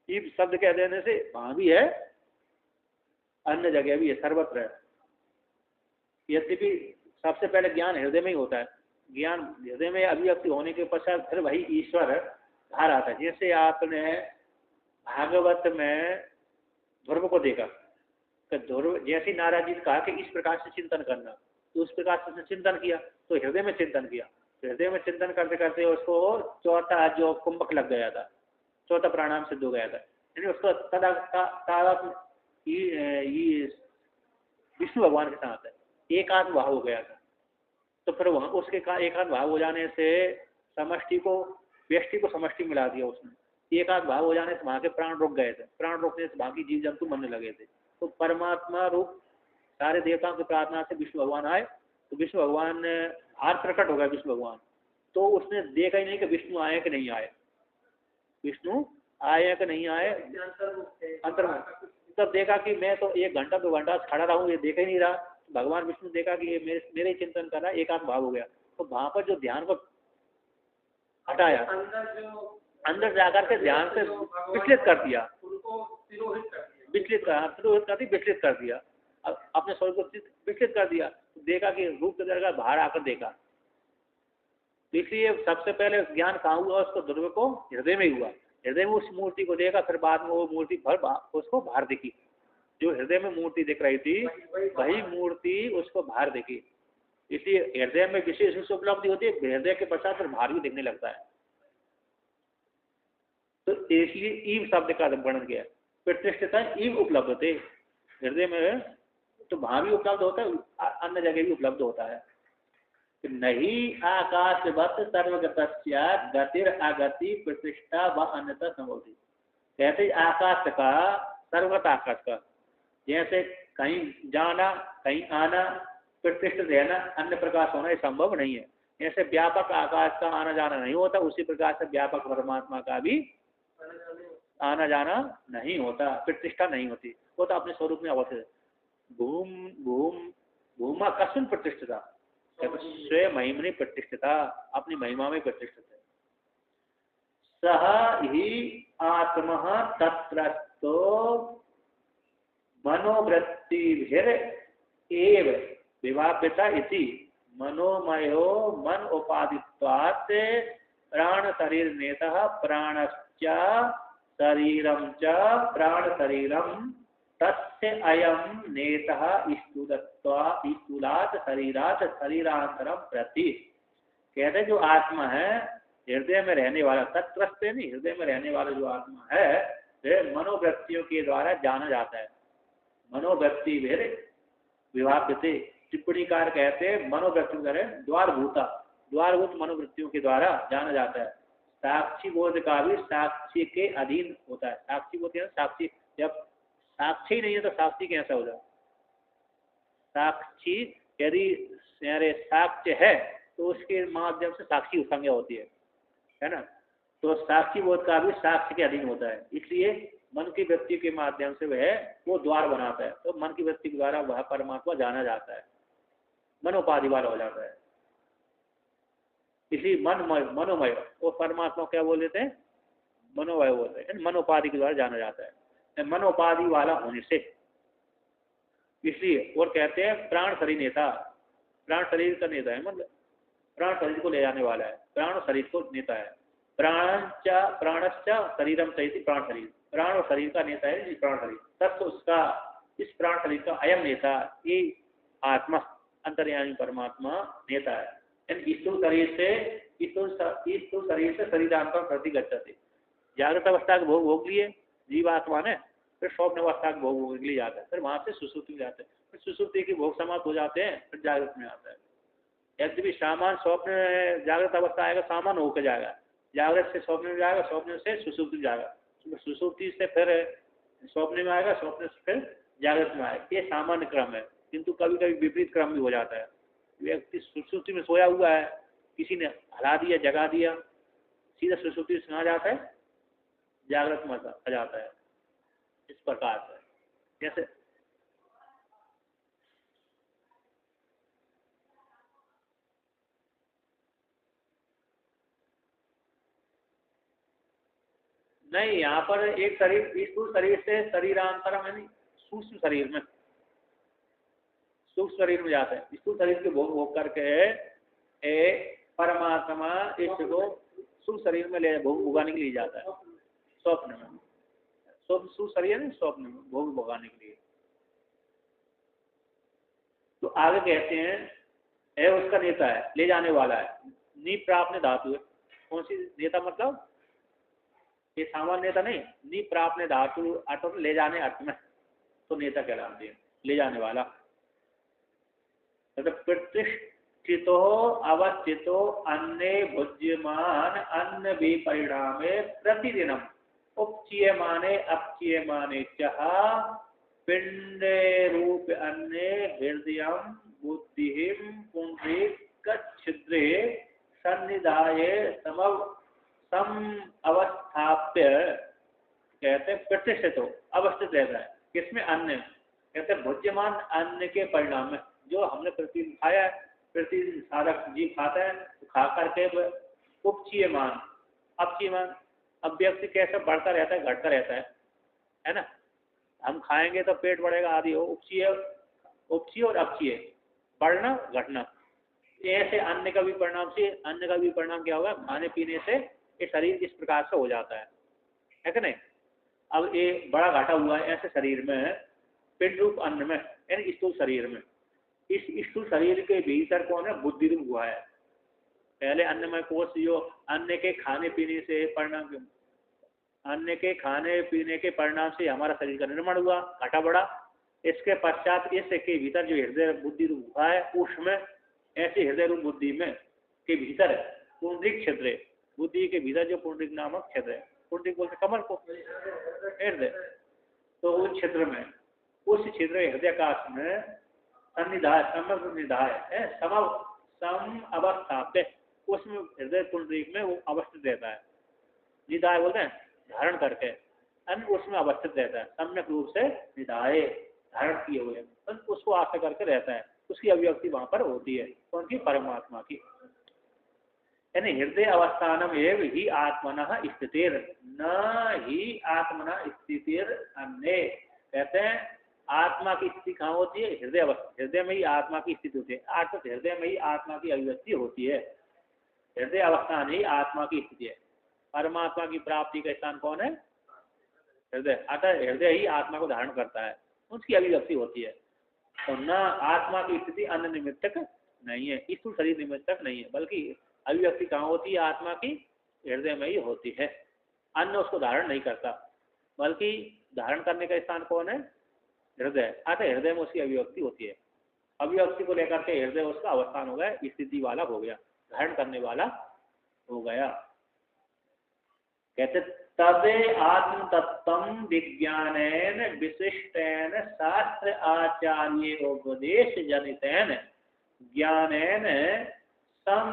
ईव शब्द कह देने से वहां भी है, अन्य जगह भी है, सर्वत्र है। यद्यपि सबसे पहले ज्ञान हृदय में ही होता है, ज्ञान हृदय में अभिव्यक्ति होने के पश्चात फिर वही ईश्वर बाहर आता है। जैसे आपने भागवत में ध्रुव को देखा, तो ध्रुव जैसे नारद जी ने कहा कि इस प्रकार से चिंतन करना, तो उस प्रकार से चिंतन किया, तो हृदय में चिंतन किया, तो हृदय में चिंतन करते करते उसको चौथा जो कुंभक लग गया था, चौथा प्राणायाम सिद्ध हो गया था, यानी उसको विष्णु भगवान के साथ है एकांत भाव हो गया था। तो फिर वहां उसके एकांत भाव हो जाने से समष्टि को व्यष्टि को समष्टि मिला दिया उसने। एकांत भाव हो जाने से वहां के प्राण रुक गए थे, प्राण रुकने से बाकी जीव जंतु मरने लगे थे। तो परमात्मा रूप सारे देवताओं की प्रार्थना से विष्णु भगवान आए, तो विष्णु भगवान बाहर प्रकट हो गए विष्णु भगवान। तो उसने देखा ही नहीं कि विष्णु आए कि नहीं आए, विष्णु आए कि नहीं आए, अंतर्मुख। तब देखा कि मैं तो 1 घंटा 2 घंटा खड़ा रहा हूँ, ये देख ही नहीं रहा। भगवान विष्णु देखा कि ये मेरे ही चिंतन कर रहा है, एकांत भाव हो गया। तो वहां पर जो ध्यान को हटाया, अंदर जाकर के ध्यान से विचलित कर दिया, विचलित कर दिया, अपने स्वरूप को विचलित कर दिया। तो देखा कि रूप के दरगाह बाहर आकर देखा। इसलिए सबसे पहले ज्ञान कहाँ हुआ, उसको ध्रुव को हृदय में हुआ, हृदय में उस मूर्ति को देखा, फिर बाद में वो मूर्ति उसको बाहर दिखी। जो हृदय में मूर्ति दिख रही थी वही मूर्ति उसको बाहर दिखी। इसलिए हृदय में विशेष रूप से उपलब्धि होती है, हृदय के पश्चात फिर बाहर भी दिखने लगता है। तो इसलिए ईव शब्द का वर्णन किया, प्रतिष्ठिता ईव उपलब्ध थे हृदय में, तो वहां भी उपलब्ध होता है, अन्य जगह भी उपलब्ध होता है। नहीं आकाशवत सर्वगतस्या गतिर अगति प्रतिष्ठा व अन्यथा संभवती। कहते आकाश का, सर्वगत आकाश का, जैसे कहीं जाना कहीं आना, प्रतिष्ठित रहना, अन्य प्रकाश होना, ये संभव नहीं है। जैसे व्यापक आकाश का आना जाना नहीं होता, उसी प्रकार से व्यापक परमात्मा का भी आना जाना नहीं होता, प्रतिष्ठा नहीं होती, वो तो अपने स्वरूप में अवस्थित है। भूमा कस्मिन् प्रतिष्ठिता, स्वयं महिमनि प्रतिष्ठिता, अपनी महिमा में प्रतिष्ठित है। सह ही आत्मः तत्रस्थो मनोवृत्तिभिर एव विभाव्यता इति मनोमयो मन उपादित्वात् प्राण शरीर नेतः प्राणश्च शरीरं च प्राण शरीरम तस्य अयम नेतः स्थूलात् शरीरात् शरीरांतरम प्रति। कहते जो आत्मा है हृदय में रहने वाला, तत्वस्थ नहीं, हृदय में रहने वाला जो आत्मा है वह मनोवृत्तियों के द्वारा जाना जाता है। मनोवृत्ति भेद विभाव्यते, टिप्पणीकार कहते हैं मनोवृत्ति द्वारभूत मनोवृत्तियों के द्वारा जाना जाता है। साक्षी बोध का भी साक्षी के अधीन होता है। साक्षी बोध है साक्षी, जब साक्षी नहीं है तो साक्षी कैसा हो जाए। साक्षी यदि साक्ष्य है तो उसके माध्यम से साक्षी संज्ञा होती है ना। तो साक्षी बोध का भी साक्ष्य के अधीन होता है, इसलिए मन की वृत्ति के माध्यम से वह वो द्वार बनाता है। तो मन की वृत्ति के द्वारा वह परमात्मा जाना जाता है, मनोपाधि वाला हो जाता है। इसलिए मनोमय वो परमात्मा क्या बोल देते हैं, मनोवायु होता है, मनोपाधि के द्वारा जाना जाता है, मनोपाधि वाला होने से इसलिए। और कहते हैं प्राण शरीर नेता, प्राण शरीर का नेता है, मतलब प्राण शरीर को ले जाने वाला है, प्राण और शरीर को नेता है। प्राणश्च शरीरम सहित प्राण शरीर, प्राण और शरीर का नेता है प्राण शरीर। तत्व उसका, इस प्राण शरीर का अयम नेता, ये आत्मा अंतर्यामी परमात्मा नेता है। स्थूल शरीर से स्थूल शरीर से शरीरांतर प्रति गच्छति, जागृत अवस्था के भोग भोग लिए जीवात्मा ने, फिर स्वप्न अवस्था के भोग भोग के लिए जाता है, फिर वहां से सुसुप्ति जाते हैं, फिर सुसुप्ति के भोग समाप्त हो जाते हैं, फिर जागृत में आता है। यद्यपि सामान स्वप्न जागृत अवस्था आएगा, सामान होकर जाएगा, जागृत से स्वप्न में जाएगा, स्वप्न से सुसुप्ति जाएगा, सुसुप्ति से फिर स्वप्न में आएगा, स्वप्न से फिर जागृत में आएगा। ये सामान्य क्रम है, किंतु कभी कभी विपरीत क्रम भी हो जाता है। व्यक्ति सुसुप्ति में सोया हुआ है, किसी ने हला दिया, जगा दिया, सीधा सुसुप्ति से आ जाता है, जागृत में आ जाता है। इस प्रकार से जैसे नहीं, यहाँ पर एक शरीर, स्थूल शरीर से शरीरांतरम है, नहीं सूक्ष्म शरीर में, सूक्ष्म शरीर में जाता है। स्थूल शरीर के भोग भोग करके परमात्मा इसको सूक्ष्म शरीर में ले भोग भोगाने के लिए जाता है, स्वप्न में, सूक्ष्म शरीर है स्वप्न में भोग भोगाने के लिए। तो आगे कहते हैं है उसका नेता है, ले जाने वाला है। नी प्राप्त धातु है, कौन सी नेता मतलब ये सामान्य नेता नहीं, नी प्राप्त धातु अर्थ ले जाने अर्थ में, तो नेता कहलाते हैं, ले जाने वाला। प्रतिष्ठितो अवस्थितो अन्य भुज्यमान अन्न भी परिणामे प्रतिदिनम उपचीयमाने अपचीयमाने चह पिंड रूप अन्य हृदय बुद्धि पुंडरीकच्छिद्रे सन्निधाय सम अवस्थाप्य, कहते हैं प्रतिष्ठित हो, अवस्थित रहता है किसमें, अन्न, कहते हैं भुज्यमान अन्न के परिणाम में, जो हमने प्रतिदिन खाया है, प्रतिदिन साधक जीव खाता है, तो खा करके उपचीयमान अपचीयमान, अब व्यक्ति कैसे बढ़ता रहता है घटता रहता है ना। हम खाएंगे तो पेट बढ़ेगा आदि हो, उपचीय और अपचीय, बढ़ना घटना। ऐसे अन्न का भी परिणाम से, अन्न का भी परिणाम क्या होगा, खाने पीने से ये शरीर इस प्रकार से हो जाता है कि नहीं। अब ये बड़ा घाटा हुआ है ऐसे शरीर में, पिंड रूप अन्न में, यानी स्थूल शरीर में। इस स्थूल शरीर के भीतर कौन है, बुद्धि रूप हुआ है। पहले अन्नमय कोश जो अन्न के खाने पीने से परिणाम, अन्न के खाने पीने के परिणाम से हमारा शरीर का निर्माण हुआ, घटा बढ़ा। इसके पश्चात इसके भीतर जो हृदय बुद्धि रूप हुआ है, उसमें ऐसे हृदय रूप बुद्धि में के भीतर पुंडरीक क्षेत्र, बुद्धि के भीतर जो पुंडरीक नामक क्षेत्र है, पुंडरीक बोलते कमल को, हृदय, तो उस क्षेत्र में, उस क्षेत्र हृदय काश में सन्निधाय, समग्र निधाय है, सम अवस्थाप्य, उसमें हृदय पुंडरीक में वो अवस्थित रहता है। निधाय बोलते हैं धारण करके, अन्न उसमें अवस्थित रहता है, सम्यक रूप से निधाय धारण किए हुए, उसको आश्रय करके रहता है, उसकी अभिव्यक्ति वहां पर होती है, उनकी परमात्मा की। यानी हृदय अवस्थानम एव ही आत्मनः स्थितिर, न ही आत्मना स्थितिर अन्य। कहते हैं आत्मा की स्थिति कहाँ होती है, हृदय अवस्था, हृदय में ही आत्मा की स्थिति होती है, अर्थात हृदय में ही आत्मा की अभिव्यक्ति होती है। हृदय अवस्थान ही आत्मा की स्थिति है। परमात्मा की प्राप्ति का स्थान कौन है, हृदय, अतः हृदय ही आत्मा को धारण करता है, उसकी अभिव्यक्ति होती है। और न आत्मा की स्थिति अन्य निमित्तक नहीं है, स्थूल शरीर निमित्तक नहीं है, बल्कि अभिव्यक्ति कहाँ होती है आत्मा की, हृदय में ही होती है। अन्य उसको धारण नहीं करता, बल्कि धारण करने का स्थान कौन है, हृदय, अतः हृदय में उसकी अभिव्यक्ति होती है। अभिव्यक्ति को लेकर के हृदय उसका अवस्थान हो गया, स्थिति वाला हो गया, धारण करने वाला हो गया। कहते तदे आत्म तत्व विज्ञानेन विशिष्टेन शास्त्र आचार्य उपदेश जनितेन ज्ञानेन सम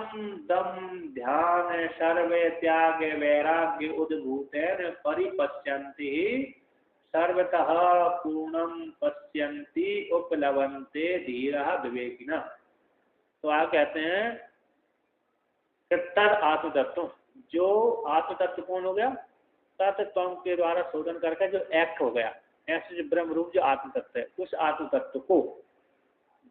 दम ध्यान सर्वे त्याग वैराग्य उद्भूतेन परिपश्यन्ति सर्वतः पूर्णम पश्यन्ति उपलवन्ते धीरः विवेकिनः। तो आप कहते हैं तद आत्मतत्व, जो आत्मतत्व कौन हो गया, तत्व के द्वारा शोधन करके जो एक्ट हो गया, ऐसे जो ब्रह्म रूप जो आत्म तत्व है, उस आत्म तत्व को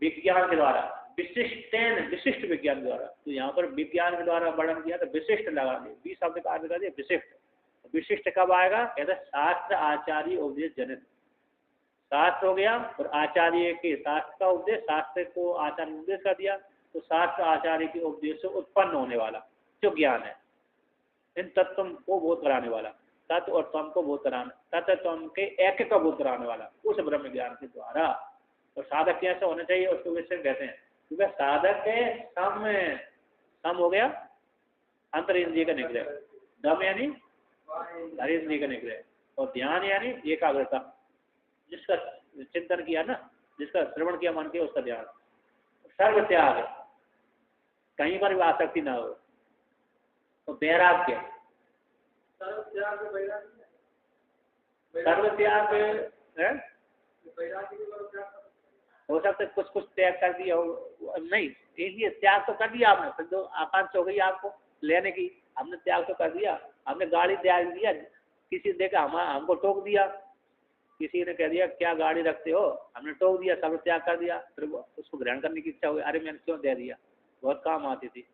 विज्ञान के द्वारा विशिष्ट विज्ञान द्वारा, तो यहाँ पर विज्ञान के द्वारा वर्णन किया तो विशिष्ट लगा दिया, 20 शब्द का अर्थ कर दिया विशिष्ट। विशिष्ट कब आएगा? कहते शास्त्र आचार्य उपदेश जनित, शास्त्र हो गया और आचार्य के शास्त्र का उपदेश, शास्त्र को आचार्य उपदेश कर दिया, तो शास्त्र आचार्य के उपदेश से उत्पन्न होने वाला जो ज्ञान है, इन तत्व को बोध कराने वाला, तत्व और तम को बोध कराना, तत्व तम के एक का बोध कराने वाला उस ब्रह्म ज्ञान के द्वारा। और साधक कैसे होना चाहिए उसको विषय कहते हैं, क्योंकि साधक के सम हो गया अंतर इंद्रिय का निग्रह, दम यानी हर इंद्रिय का निग्रह, और ध्यान यानी एकाग्रता, जिसका चिंतन किया ना, जिसका श्रवण किया मन किया उसका ध्यान, सर्व त्याग, कहीं पर भी आसक्ति ना हो, तो वैराग्य, सर्व त्याग है, हो सकता है कुछ त्याग कर दिया हो, नहीं इसलिए त्याग तो कर दिया आपने, फिर तो आकांक्षा हो गई आपको लेने की, हमने त्याग तो कर दिया, हमने गाड़ी त्याग दिया, किसी ने देखा हमको टोक दिया, किसी ने कह दिया क्या गाड़ी रखते हो, हमने टोक दिया, सब त्याग कर दिया, फिर उसको ग्रहण करने की इच्छा हुई, अरे मैंने क्यों दे दिया, बहुत काम आती थी।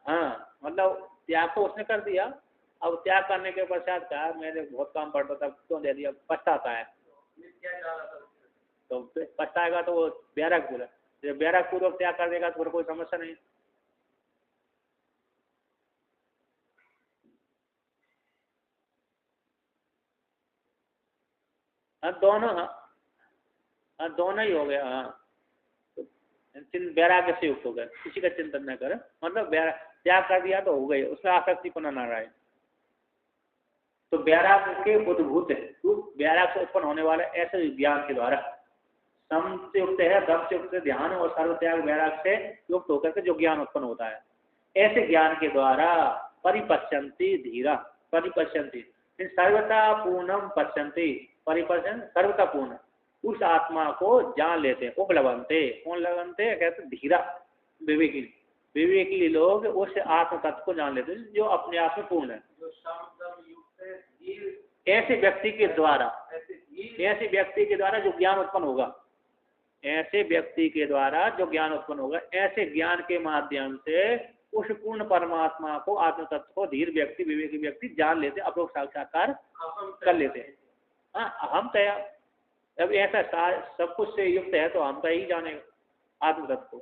हाँ मतलब त्याग तो उसने कर दिया, अब त्याग करने के पश्चात कहा मैंने बहुत काम पड़ता था क्यों दे दिया, पछताता है, तो पछताएगा तो वो बैराग पूरा, जब बैराग पूर्वक त्याग कर देगा तो कोई समस्या नहीं। हाँ दोनों ही हो गया। हाँ वैराग्य से युक्त हो गए, किसी का चिंतन न करे, मतलब त्याग कर दिया तो हो गई, उसमें आसक्ति पना न रहे, तो वैराग्य के उद्भूत है, तो वैराग्य से उत्पन्न होने वाला ऐसे ज्ञान के द्वारा सम से युक्त है, दम से युक्त ध्यान और सर्व त्याग वैराग्य से युक्त होकर के जो ज्ञान उत्पन्न होता है, ऐसे ज्ञान के द्वारा परिपश्यन्ति धीरा, परिपश्यन्ति सर्वता पूर्णम पश्यन्ति, परिपश्यन सर्वता पूर्ण, उस आत्मा को जान लेते हैं, उपलब्धते, कौन लगनते कहते धीरा, विवेकी, विवेकी लोग उस आत्म तत्व को जान लेते हैं जो अपने आप में पूर्ण है। ऐसे व्यक्ति के द्वारा जो ज्ञान उत्पन्न होगा, ऐसे व्यक्ति के द्वारा जो ज्ञान उत्पन्न होगा, ऐसे ज्ञान के माध्यम से उस पूर्ण परमात्मा को, आत्म तत्व को धीर व्यक्ति, विवेकी व्यक्ति जान लेते, अपरोक्ष साक्षात्कार कर लेते हैं। हाँ हम तया, जब ऐसा सब कुछ से युक्त है तो हम तो ही जाने आत्म तत्व को,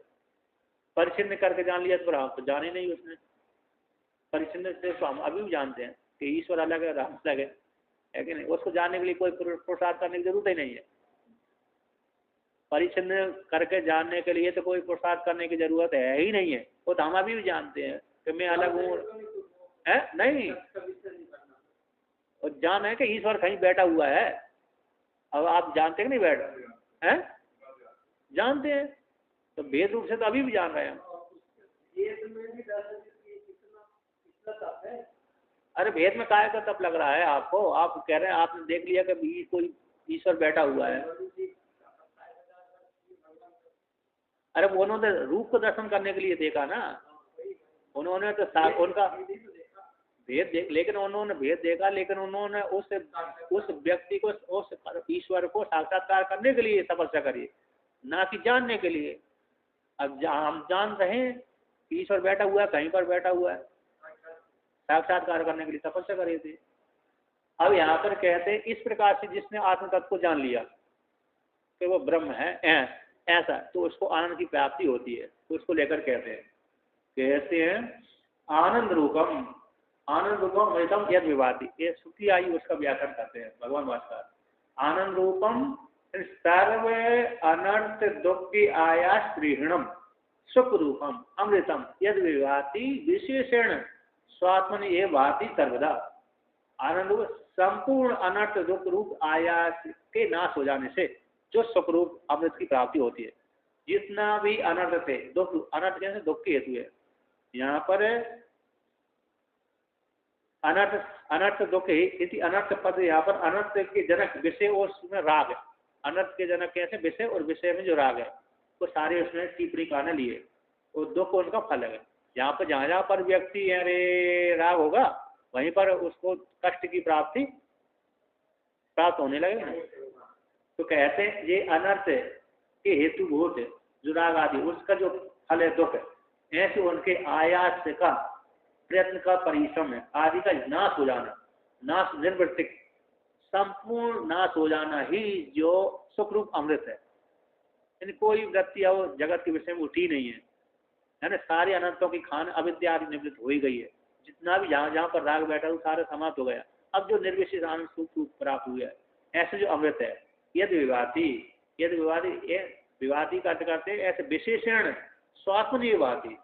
परिचिन्न करके जान लिया तो हम तो जाने नहीं, उसने परिचिन्न से तो हम अभी भी जानते हैं कि ईश्वर अलग है, राम अलग है कि नहीं, उसको जानने के लिए कोई पुरुषार्थ करने की जरूरत ही नहीं है, परिचिन्न करके जानने के लिए तो कोई पुरुषार्थ करने की जरूरत है ही नहीं है, वो तो हम अभी भी जानते हैं कि मैं अलग हूँ, है नहीं, और जान है कि ईश्वर कहीं बैठा हुआ है, अब आप जानते हैं कि नहीं बैठ हैं, जानते हैं, तो भेद रूप से तो अभी भी जान रहे हैं। अरे भेद में काय का तप लग रहा है आपको, आप कह रहे हैं आपने देख लिया कि कोई ईश्वर बैठा हुआ है, अरे वो उन्होंने रूप को दर्शन करने के लिए देखा ना, उन्होंने तो उनका भेद देख, लेकिन उन्होंने भेद देखा, लेकिन उन्होंने उस व्यक्ति को, उस ईश्वर को साक्षात्कार करने के लिए तपस्या करी, ना कि जानने के लिए। अब हम जान रहे हैं कि ईश्वर बैठा हुआ है, कहीं पर बैठा हुआ है, साक्षात्कार करने के लिए तपस्या करी थी। अब यहाँ पर कहते हैं इस प्रकार से जिसने आत्म तत्व को जान लिया कि वो ब्रह्म है ऐसा, तो उसको आनंद की प्राप्ति होती है, तो उसको लेकर कहते हैं आनंद रूपम, आनंद रूपम वैतम यद विवादी, ये सुखी आई उसका व्याकरण करते हैं भगवान भास्कर, आनंद रूपम सर्व अनर्थ दुख की आयास गृहणम सुख रूपम अमृतम यद विवाति विशेषण स्वात्मन ये भाति सर्वदा, आनंद रूप संपूर्ण अनर्थ दुख रूप आयास के नाश हो जाने से जो सुख रूप अमृत की प्राप्ति होती है। जितना भी अनर्थ थे, दुख, अनर्थ कैसे दुख के हेतु है, यहाँ पर अनर्थ दुख इसी अनर्थ पद, यहाँ पर अनर्थ के जनक विषय और उसमें राग है, अनर्थ के जनक कैसे विषय और विषय में जो राग है, वो सारे उसमें टिप्पणी कहने लिए, वो दुख उनका फल है। जहाँ जहाँ पर व्यक्ति अरे राग होगा वहीं पर उसको कष्ट की प्राप्ति प्राप्त होने लगेगी ना। तो कहते हैं ये अनर्थ के हेतुभूत जो राग आदि उसका जो फल है दुख है, ऐसे उनके आयास का प्रयत्न का परिश्रम है आदि का नाश हो जाना, नाश निर्वृत्तिक संपूर्ण नाश हो जाना ही जो सुखरूप अमृत है। यानी कोई वृत्ति है वो जगत के विषय में उठी नहीं है ना। सारे अनंतों की खान अविद्या आदि निवृत्त हो ही गई है। जितना भी जहाँ जहाँ पर राग बैठा वो सारा समाप्त हो गया। अब जो निर्विशेष आनंद सुख प्राप्त हुआ है, ऐसे जो अमृत है यदि विवादी का अर्थ करते हैं ऐसे विशेषण स्वात्मनि विवादी,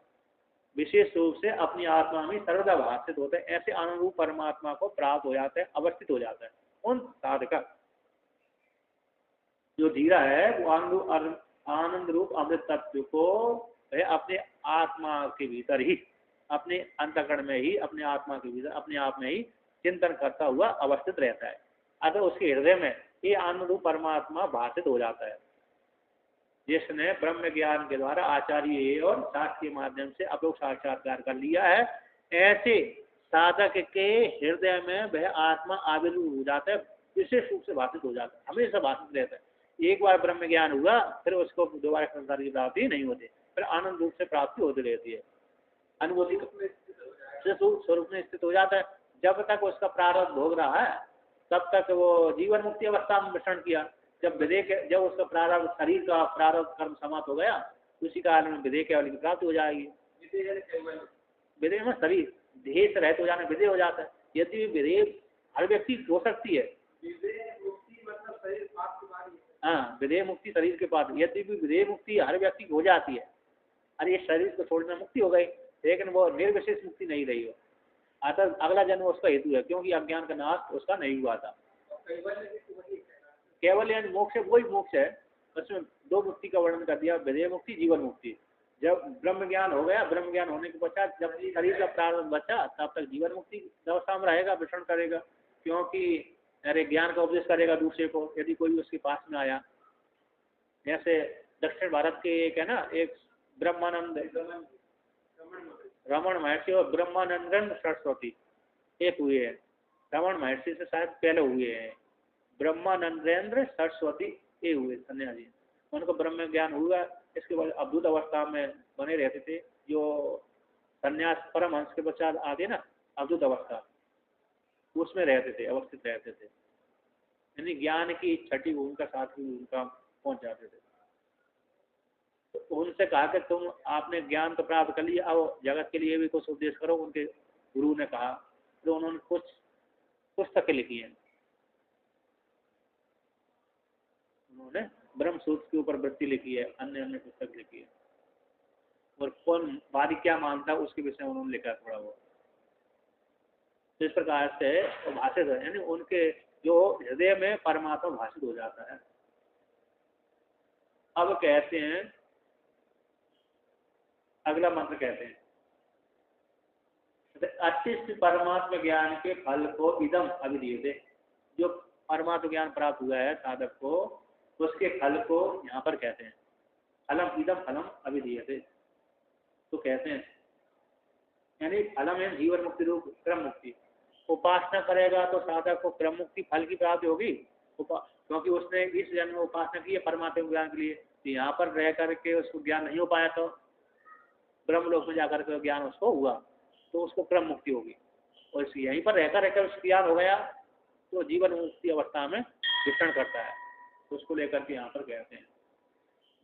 विशेष रूप से अपनी आत्मा में सर्वदा भाषित होता है, ऐसे आनंद रूप परमात्मा को प्राप्त हो जाता है, अवस्थित हो जाता है। उन साधक जो धीरा है वो आनंद रूप अमृत तत्व को अपने आत्मा के भीतर ही, अपने अंतःकरण में ही, अपने आत्मा के भीतर अपने आप में ही चिंतन करता हुआ अवस्थित रहता है। अतः उसके हृदय में ये आनंद रूप परमात्मा भाषित हो जाता है, जिसने ब्रह्म ज्ञान के द्वारा आचार्य और शास्त्र के माध्यम से अपरोक्ष साक्षात्कार कर लिया है। ऐसे साधक के हृदय में वह आत्मा आविर्भूत हो जाता है, विशेष रूप से भाषित हो जाता है, हमेशा भाषित रहता है। एक बार ब्रह्म ज्ञान हुआ फिर उसको दोबारा संसार की प्राप्ति नहीं होती, फिर आनंद रूप से प्राप्ति होती रहती है, अनुभूति स्वरूप में स्थित हो जाता है। जब तक उसका प्रारब्ध भोग रहा है तब तक वो जीवन मुक्ति अवस्था में विचरण किया। जब जब उसका प्रारब्ध शरीर का प्रारब्ध कर्म समाप्त हो गया उसी काल में विधेय केवल की प्राप्ति हो जाएगी। विधेय में शरीर देह से रहित हो जाना विधेय हो जाता है। यदि विधेय हर व्यक्ति हो सकती है, हाँ विधेय मुक्ति शरीर के पास, यदि भी विधेय मुक्ति हर व्यक्ति हो जाती है, अरे ये शरीर को छोड़ना मुक्ति हो गई, लेकिन वो निर्विशेष मुक्ति नहीं रही हो। अतः अगला जन्म उसका हेतु है, क्योंकि अज्ञान का नाश उसका नहीं हुआ था। केवल यानी मोक्ष वही मोक्ष है, उसमें दो मुक्ति का वर्णन कर दिया, विधेय मुक्ति जीवन मुक्ति। जब ब्रह्म ज्ञान हो गया, ब्रह्म ज्ञान होने के पश्चात जब शरीर का प्रारंभ बचा तब तक जीवन मुक्ति व्यवस्था में रहेगा, विचरण करेगा, क्योंकि अरे ज्ञान का उपदेश करेगा दूसरे को यदि कोई उसके पास में आया। जैसे दक्षिण भारत के एक है ना, एक ब्रह्मानंद रमण महर्षि और ब्रह्मानंद सरस्वती एक हुए हैं। रमण महर्षि से शायद पहले हुए हैं, ब्रह्मानंदेंद्र सरस्वती ये हुए सन्यासी। उनको ब्रह्म ज्ञान हुआ, इसके बाद अद्भुत अवस्था में बने रहते थे। जो सन्यास परमहंस के पश्चात आते ना अद्भुत अवस्था, उसमें रहते थे, अवस्थित रहते थे। यानी ज्ञान की छठी भूमिका साथ ही उनका पहुंच जाते थे। तो उनसे कहा कि तुम आपने ज्ञान तो प्राप्त कर लिया, अब जगत के लिए भी कुछ उपदेश करो। उनके गुरु ने कहा, तो उन्होंने कुछ पुस्तकें लिखी हैं। उन्होंने ब्रह्म सूत्र के ऊपर वृत्ति लिखी है, अन्य अन्य पुस्तक लिखी है, और कौन वादी क्या मानता है उसके विषय में उन्होंने लिखा है थोड़ा बहुत। तो इस प्रकार से वो भाषित है, यानी उनके जो हृदय में परमात्मा भाषित हो जाता है। अब कहते हैं अगला मंत्र कहते हैं, अतिष्ठ परमात्मा ज्ञान के फल को इदम अभिधीयते। जो परमात्मा ज्ञान प्राप्त हुआ है साधक को, उसके फल को यहाँ पर कहते हैं फलम इदम फलम अभिधीयते। तो कहते हैं यानी फलम है जीवन मुक्ति रूप क्रम मुक्ति। उपासना करेगा तो साधक को क्रम मुक्ति फल की प्राप्ति होगी, क्योंकि उसने इस जन्म में उपासना की है परमात्मा ज्ञान के लिए। तो यहाँ पर रह करके उसको ज्ञान नहीं हो पाया, तो ब्रह्मलोक में जाकर के ज्ञान उसको हुआ तो उसको क्रम मुक्ति होगी। और यहीं पर रहकर उसको ज्ञान हो गया तो जीवन मुक्ति अवस्था में विचरण करता है। तो उसको लेकर के यहाँ पर कहते हैं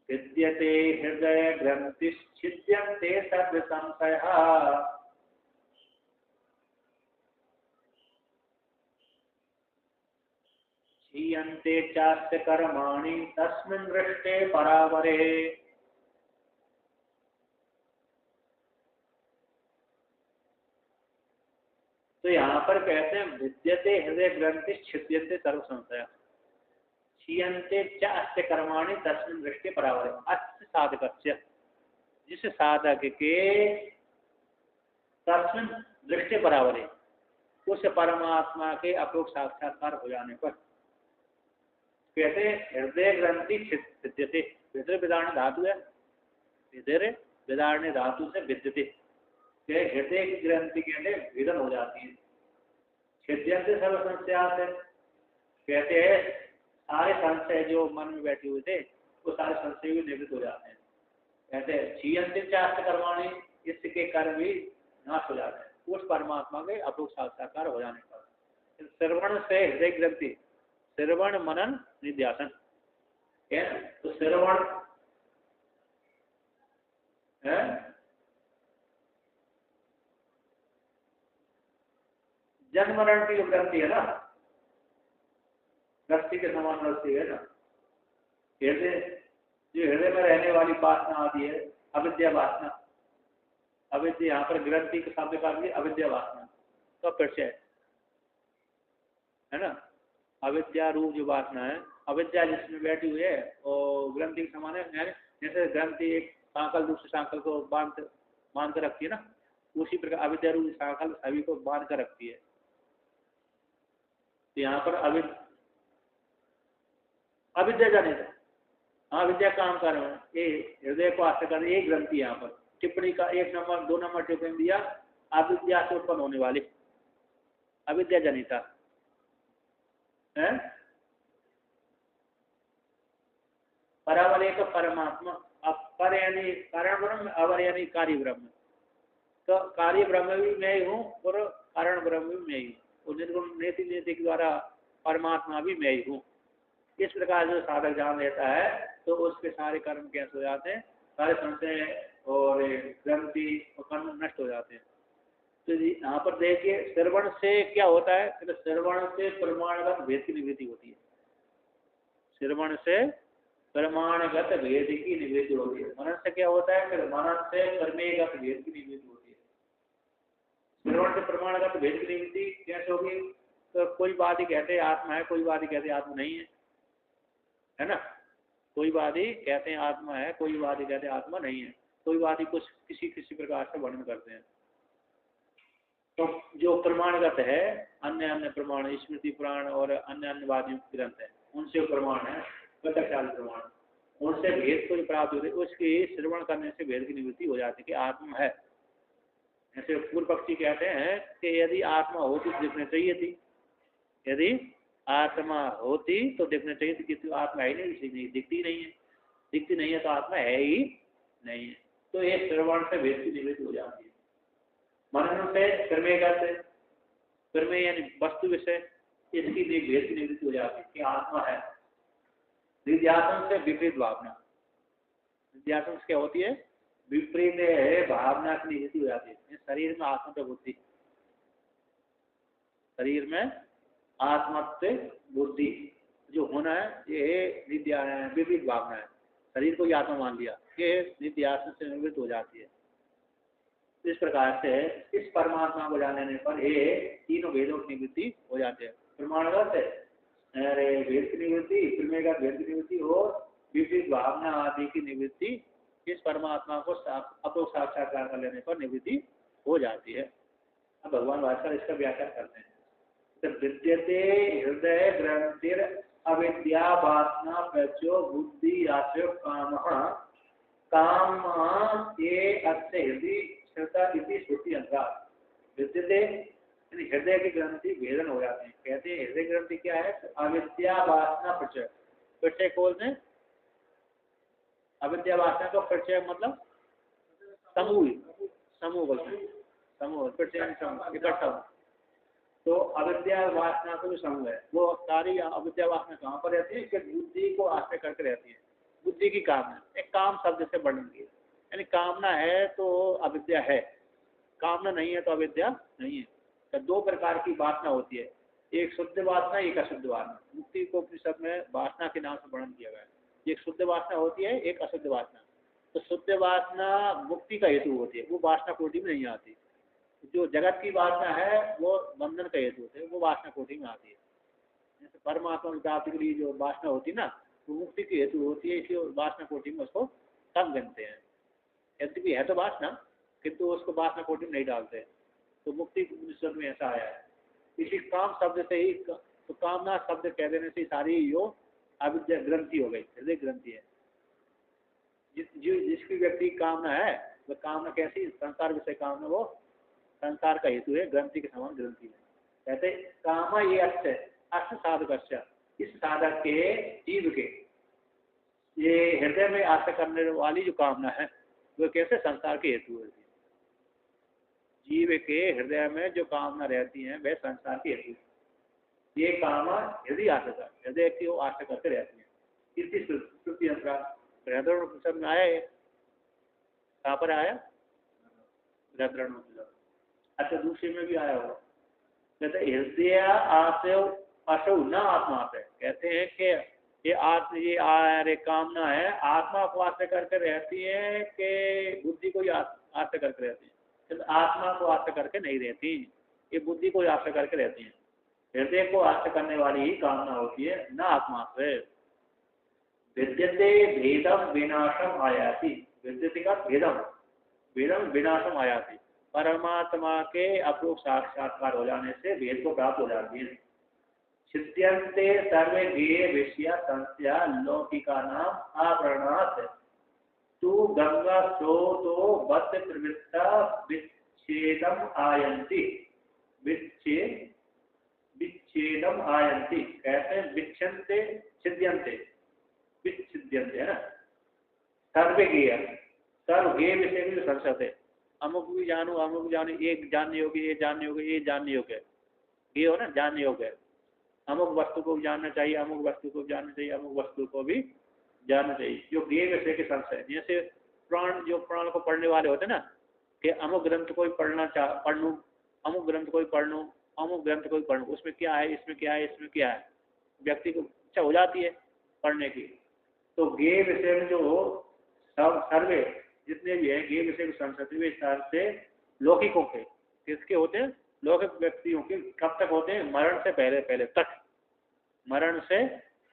विद्यते हृदय ग्रंथि छिद्यन्ते सर्व संशयः क्षीयन्ते चास्य कर्माणि तस्मिन् दृष्टे परावरे। तो यहाँ पर कहते हैं विद्यते हृदय ग्रंथि छिद्यन्ते सर्व संशयः क्षीयन्ते चास्य कर्माणि तस्मिन् दृष्टे परावरे। अस्य साधकस्य, जिस साधक के तस्मिन् दृष्टे परावरे, उस परमात्मा के अपरोक्ष साक्षात्कार हो जाने पर कहते हैं हृदय ग्रंथि छिद्यते। हृदय विदारण धातु है, हृदय विदारणी धातु से विद्यते, हृदय की ग्रंथि के अंदर भेदन हो जाती है। छिद्यंत सर्व संशया से, कहते हैं सारे संशय जो मन में बैठे हुए थे वो सारे संशय भी निवृत्त हो जाते हैं। कहते हैं क्षीयंत चाष्ट कर्माणि, इसके कर्म भी नाश हो जाते हैं उस परमात्मा के अपरोक्ष साक्षात्कार हो जाने पर। श्रवण से हृदय ग्रंथि, श्रवण मनन निध्यासन है, तो श्रवण है जन्म मरण की जो ग्रंथि है ना, ग्रंथि के समान ग्रंथि है ना, हृदय जो हृदय में रहने वाली वासना आदि है, अविद्या वासना, अविद्या यहाँ पर ग्रंथि के शब्द का अविद्या वासना का परिचय है ना। अविद्या रूप जो वासना है, अविद्या जिसमें बैठी हुई है और ग्रंथि के समान है, जैसे ग्रंथि एक सांकल दूसरे सांकल को बांध कर रखती है ना, उसी प्रकार अविद्या रूप सांकल सभी को बांध कर रखती है। तो यहाँ पर अविद्या जनित है, हाँ विद्या काम कर रहे हैं, ये हृदय को आश्रय कर एक ग्रंथि। यहाँ पर टिप्पणी का 1 नंबर 2 नंबर टिप्पणी दिया, अविद्या से उत्पन्न होने वाली अविद्या जनिता है। परावल एक परमात्मा, पर यानी कारण ब्रह्म, अवर यानी कार्य ब्रह्म। तो कार्य ब्रह्म भी मैं ही हूँ और कारण ब्रह्म भी मैं ही हूँ, और निर्गुण नेति नेति के द्वारा परमात्मा भी मैं ही हूँ। इस प्रकार जो साधक जान लेता है तो उसके सारे कर्म कैसे हो जाते हैं, सारे संशय और ग्रंथि और कर्म नष्ट हो जाते हैं। तो यहाँ पर देखिए श्रवण से क्या होता है, तो श्रवण से प्रमाणगत भेद की निवृत्ति होती है। श्रवण से प्रमाणगत भेद की निवृत्ति होती है। मनन से क्या होता है, फिर मनन से प्रमेयगत भेद की निवृत्ति होती है। श्रवण से प्रमाणगत भेद की निवृत्ति कैसे होगी, तो कोई बात ही कहते हैं आत्मा है, कोई बात ही कहते हैं आत्मा नहीं है ना। कोई बात ही कहते हैं आत्मा है, कोई बात ही कहते हैं आत्मा नहीं है, कोई बात ही कुछ किसी प्रकार से वर्णन करते हैं। तो जो प्रमाणगत है, अन्य अन्य प्रमाण स्मृति पुराण और अन्य अन्य वादी ग्रंथ है, उनसे प्रमाण है प्रत्यक्षादि प्रमाण, उनसे भेद को प्राप्त होते, उसके श्रवण करने से भेद की निवृत्ति हो जाती है कि आत्मा है। ऐसे पूर्व पक्षी कहते हैं कि यदि आत्मा होती तो दिखनी चाहिए थी, यदि आत्मा होती तो देखना चाहिए थी, किंतु आत्मा है नहीं, दिखती नहीं है, दिखती नहीं है तो आत्मा है ही नहीं है। तो ये श्रवण से भेद की निवृत्ति हो जाती है। मनन से प्रमेय यानी वस्तु विषय, इसकी भेद की निवृत्ति हो जाती है कि आत्मा है। निध्यासन से विपरीत भावना, निध्यासन से क्या होती है, विपरीत भावना की निवृत्ति हो जाती है। शरीर में आत्मा बुद्धि, शरीर में आत्मा से बुद्धि जो होना है ये निध्या विपरीत भावना है। शरीर को ही आत्मा मान लिया, ये निध्यासन से निवृत्त हो जाती है। इस प्रकार से इस परमात्मा को जान लेने पर ये तीनों भेदों की निवृत्ति हो जाती है। प्रमाणगत भेद की निवृत्ति, प्रमेयगत भेद की निवृत्ति और विपरीत भावना आदि की निवृत्ति इस परमात्मा को अपरोक्ष साक्षात्कार कर लेने पर निवृत्ति हो जाती है। अब भगवान भास्कर इसका व्याख्या करते हैं। विद्यते हृदय ग्रंथिर अविद्या वासना प्रचो बुद्धि आश्रय काम ये अच्छे हृदय श्रद्धा इति श्रुति अनुसार। विद्यते हृदय की ग्रंथि भेदन हो जाते हैं। कहते हैं हृदय ग्रंथि क्या है, अविद्या वासना प्रचय, प्रचय खोलते हैं। अविद्या वासना का प्रचय मतलब समूह, समूह बोलते हैं, समूह प्रचय समूह इकट्ठा। तो अविद्या वासना का जो समूह है वो सारी अविद्या वासना कहाँ पर रहती है, कि बुद्धि को आश्रय करके रहती है। बुद्धि की कामना, एक काम शब्द से वर्णन किया, यानी कामना है तो अविद्या है, कामना नहीं है तो अविद्या नहीं है। तो दो प्रकार की वासना होती है, एक शुद्ध वासना, एक अशुद्ध वासना। मुक्ति को उपनिषद में वासना के नाम से वर्णन किया गया है। एक शुद्ध वासना होती है, एक अशुद्ध वासना। तो शुद्ध वासना मुक्ति का हेतु होती है, वो वासना कोटि में नहीं आती। जो जगत की वासना है वो बंधन का हेतु होते है, वो वासना कोटि में आती है। जैसे परमात्मा की प्राप्ति के लिए जो वासना होती है ना, वो मुक्ति की हेतु होती है, इसलिए वासना कोटि में उसको कम गिनते हैं। यद्यपि है तो वासना, किंतु उसको वासना कोटि में नहीं डालते। तो मुक्ति उपनिषद में ऐसा आया है। इसी काम शब्द से ही, तो कामना शब्द कह देने से सारी यो अविद्या ग्रंथि हो गई, हृदय ग्रंथि है। जिसकी व्यक्ति कामना है वो कामना कैसी, संसार विषय कामना वो संसार का हेतु है, ग्रंथि के समान ग्रंथि है। कहते कामा ये अर्थ साधक, इस साधक के जीव के ये हृदय में आशा करने वाली जो कामना है वो कैसे संसार के हेतु है। जीव के हृदय में जो कामना रहती है वह संसार की हेतु है। ये कामना हृदय आशा, हृदय की वो आशा करते रहती है। किसी श्रुति अंतरा में आया है, कहाँ पर आया, व्याकरण। अच्छा दूसरे में भी आया होगा। कहते हृदय आशय अशो न आत्मा है। कहते हैं कि ये कामना है आत्मा को आश्रय करके रहती है कि बुद्धि को आश्रय करके रहती है। तो आत्मा को आश्रय करके नहीं रहती, ये बुद्धि को आश्रय करके रहती है। हृदय को आश्रय करने वाली ही कामना होती है, न आत्मा से। विद्यते भेदम विनाशम आयाति, विद्यते का भेदम, भेदम विनाशम आयाति, परमात्मा के अपूर्व साक्षात्कार हो जाने से भेद को प्राप्त हो जाती है। छिद्यन्ते सर्वे गेय विषया संस्या लौकिका नाम आवरणात् तु गंगा स्रोतो बद्ध प्रवृत्ता विच्छेदम आयन्ति, विच्छेदम आयन्ति। कहते हैं विच्छन्ते छिद्यन्ते, विच्छिद्यन्ते है ना। सर्वे गेय, सर्व गेय विषय में जो संशय है, अमुक भी जानू अमुक जानू, एक जानने योग्य, ये जानने योग्य, ये जानने योग्य, ये हो ना जानने योग्य। अमुक वस्तु को भी जानना चाहिए, अमुक वस्तु को भी जानना चाहिए, अमुक वस्तु को भी जानना चाहिए, जो गेय विषय के संशय। जैसे प्राण, जो प्राण को पढ़ने वाले होते हैं ना, कि अमुक ग्रंथ को ही पढ़ लूँ, अमुक ग्रंथ को ही पढ़ लूँ, अमुक ग्रंथ को ही पढ़ लूँ, उसमें क्या है, इसमें क्या है, इसमें क्या है, व्यक्ति को इच्छा हो जाती है पढ़ने की। तो गेय विषय में जो सब सर्वे जितने भी है गेय विषय के संशय, वे हिसाब से लौकिकों के, किसके होते हैं, लौकिक व्यक्तियों के। कब तक होते हैं, मरण से पहले पहले तक, मरण से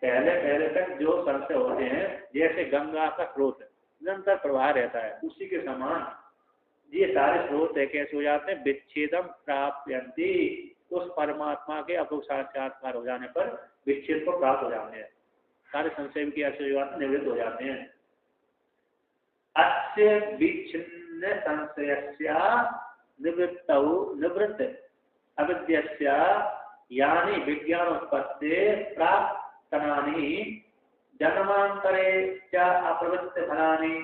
पहले पहले तक जो संशय होते हैं। जैसे गंगा का स्रोत निरंतर प्रवाह रहता है, उसी के समान ये सारे स्रोत है कैसे हो जाते हैं, विच्छेदम प्राप्यन्ति, उस परमात्मा के अपूर्व साक्षात्कार हो जाने पर विच्छेद को प्राप्त हो जाते हैं, सारे संशय की ऐसे निवृत्त हो जाते हैं। अस्य विच्छिन्न संशयस्या निवृत्त अविद्यस्या यानि विज्ञानोत्पत्ति प्राक्तनानि जन्मांतरे च अप्रवृत्त फलानि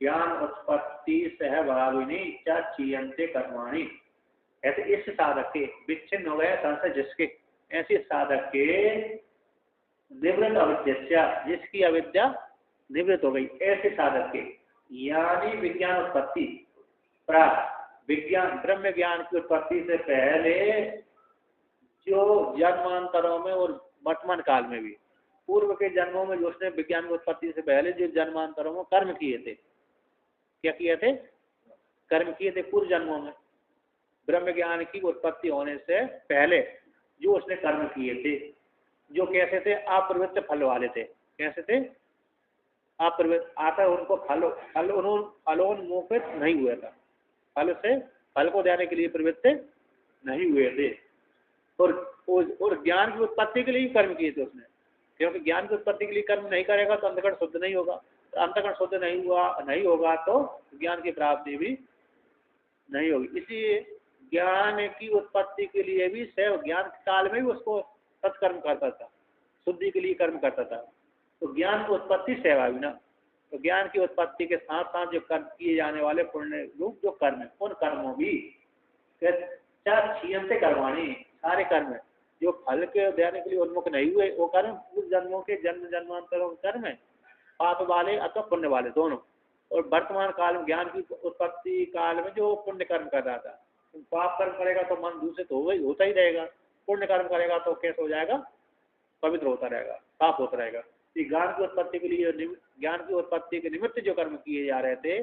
ज्ञान उत्पत्ति सहभागिनी च चीयन्ते कर्माणि। ऐसे इस साधक के विच्छिन्न हो गए संशय जिसके, ऐसे साधक के निवृत्त अविद्या, जिसकी अविद्या निवृत्त हो गई, ऐसे साधक के यानी विज्ञान उत्पत्ति प्राप्त, विज्ञान ब्रह्म ज्ञान की उत्पत्ति से पहले जो जन्मांतरों में और वर्तमान काल में भी, पूर्व के जन्मों में जो उसने विज्ञान की उत्पत्ति से पहले जो जन्मांतरों में कर्म किए थे, क्या किए थे, कर्म किए थे पूर्व जन्मों में। ब्रह्म ज्ञान की उत्पत्ति होने से पहले जो उसने कर्म किए थे, जो कैसे थे, अप्रवृत्त फल वाले थे। कैसे थे, अप्रवृत्त, आता उनको फल फलोन्मुखित नहीं हुआ था, फल से फल को देने के लिए प्रवृत्त नहीं हुए थे। और ज्ञान की उत्पत्ति के लिए कर्म किए थे उसने, क्योंकि ज्ञान की उत्पत्ति के लिए कर्म नहीं करेगा तो अंतःकरण शुद्ध नहीं होगा, तो अंतःकरण शुद्ध नहीं होगा तो ज्ञान की प्राप्ति भी नहीं होगी। इसलिए ज्ञान की उत्पत्ति के लिए भी सैव ज्ञान काल में भी उसको सत्कर्म करता था, शुद्धि के लिए कर्म करता था। तो ज्ञान की उत्पत्ति सहभागी ना, तो ज्ञान की उत्पत्ति के साथ साथ जो कर्म किए जाने वाले पुण्य रूप जो कर्म है, उन कर्मों भी क्षीयन्ते कर्माणि, सारे कर्म है जो फल के देने के लिए उन्मुख नहीं हुए, वो कर्म उस जन्मों के जन्म जन्मांतरों के कर्म है, पाप वाले अथवा पुण्य वाले दोनों। और वर्तमान काल में ज्ञान की उत्पत्ति काल में जो पुण्य कर्म कर रहा था, पाप कर्म करेगा तो मन दूषित होता ही रहेगा, पुण्य कर्म करेगा तो कैसे हो जाएगा, पवित्र होता रहेगा, साफ होता रहेगा। ज्ञान की उत्पत्ति के लिए, ज्ञान की उत्पत्ति के निमित्त जो कर्म किए जा रहे थे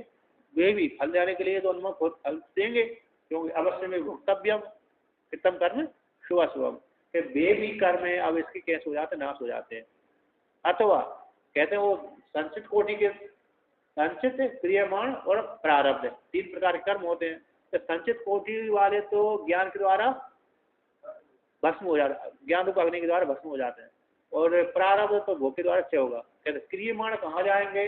वे भी फल देने के लिए तो उन्मुख फल देंगे, क्योंकि अवश्य में भोक्तव्यम कृतम कर्म शुभ शुभम, वे भी कर्म है, अब इसके कैसे हो जाते, नाश हो जाते हैं। अथवा कहते हैं वो संचित कोटि के, संचित, क्रियमाण और प्रारब्ध, तीन प्रकार के कर्म होते हैं। तो संचित कोटि वाले तो ज्ञान के द्वारा भस्म हो जाता है, ज्ञान रूप अग्नि के द्वारा भस्म हो जाते हैं, और प्रारब्ध तो भोग के द्वारा क्षय होगा। कहते क्रियमाण कहाँ जाएंगे,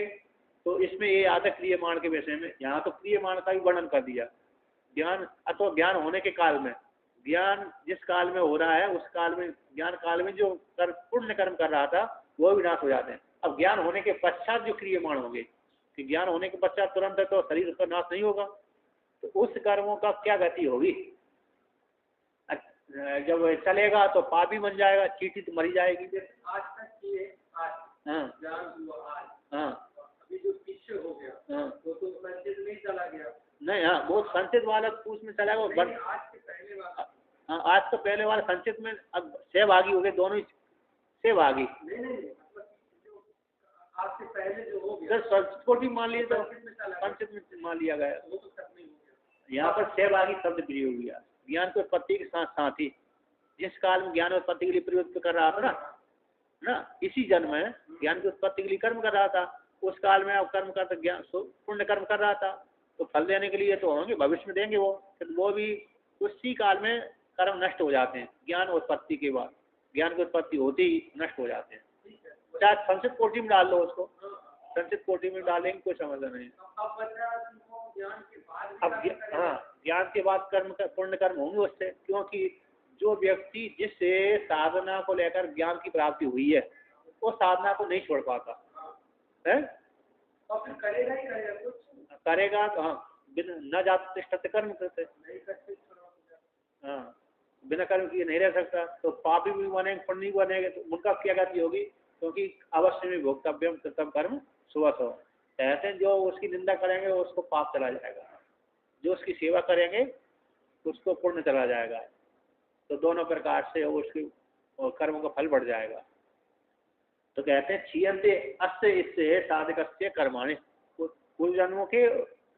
तो इसमें ये आता क्रियमाण के विषय में, यहाँ तो क्रियमाण का भी वर्णन कर दिया। ज्ञान अथवा ज्ञान होने के काल में, ज्ञान जिस काल में हो रहा है उस काल में, ज्ञान काल में जो पुण्य कर्म कर रहा था वो विनाश हो जाते हैं। अब ज्ञान होने के पश्चात जो क्रियमाण होंगे, कि ज्ञान होने के पश्चात तुरंत तो शरीर का नाश नहीं होगा, तो उस कर्मों का क्या गति होगी? जब चलेगा तो पाप भी बन जाएगा, चींटी तो मरी जाएगी। आज तक किए, आज हाँ ज्ञान हुआ आज, हाँ अभी जो पीछे हो गया हाँ तो संचित नहीं चला गया। नहीं, हाँ वो संचित वाला उसमें चला गया। आज के पहले वाला, हाँ आज तो पहले वाला संचित में अब सहभागी हो गए, दोनों ही सहभागी। नहीं आज से पहले जो हो गया, सर संचित को भी मान लिया, तो संचित में मान लिया गया, वो तो तक नहीं हो गया। यहाँ पर सहभागी शब्द प्रयोग हुआ ज्ञान की उत्पत्ति के साथ साथ ही। जिस काल में ज्ञान उत्पत्ति के लिए प्रयोग कर रहा था ना, इसी जन्म में ज्ञान की उत्पत्ति के लिए कर्म कर रहा था, उस काल में अब कर्म करता ज्ञान पुण्य कर्म कर रहा था, तो फल देने के लिए तो होंगे, भविष्य में देंगे वो, फिर वो भी उसी काल में कर्म नष्ट हो जाते हैं। ज्ञान उत्पत्ति के बाद, ज्ञान की उत्पत्ति होते ही नष्ट हो जाते हैं। चाहे संचित कोटि में डाल लो उसको, संचित कोटि में डालेंगे कोई समझ नहीं। अब हाँ, ज्ञान के बाद कर्म पुण्य कर्म होंगे उससे, क्योंकि जो व्यक्ति जिससे साधना को लेकर ज्ञान की प्राप्ति हुई है वो साधना को नहीं छोड़ पाता है, तो फिर करेगा ही करेगा तो हाँ, न जाते तिष्ठते कर्म करते, हाँ बिना कर्म किए नहीं रह सकता, तो पापी भी बनेंगे पुण्य भी बनेंगे, तो उनका क्या गति होगी? क्योंकि अवश्य में भोक्तव्यम कृतम कर्म सुवसो, कहते हैं जो उसकी निंदा करेंगे उसको पाप चला जाएगा, जो उसकी सेवा करेंगे उसको पुण्य चला जाएगा, तो दोनों प्रकार से उसके कर्मों का फल बढ़ जाएगा। तो कहते हैं क्षीयन्ते अस्य इससे साधकस्य कर्माणि, पूर्व जन्मों के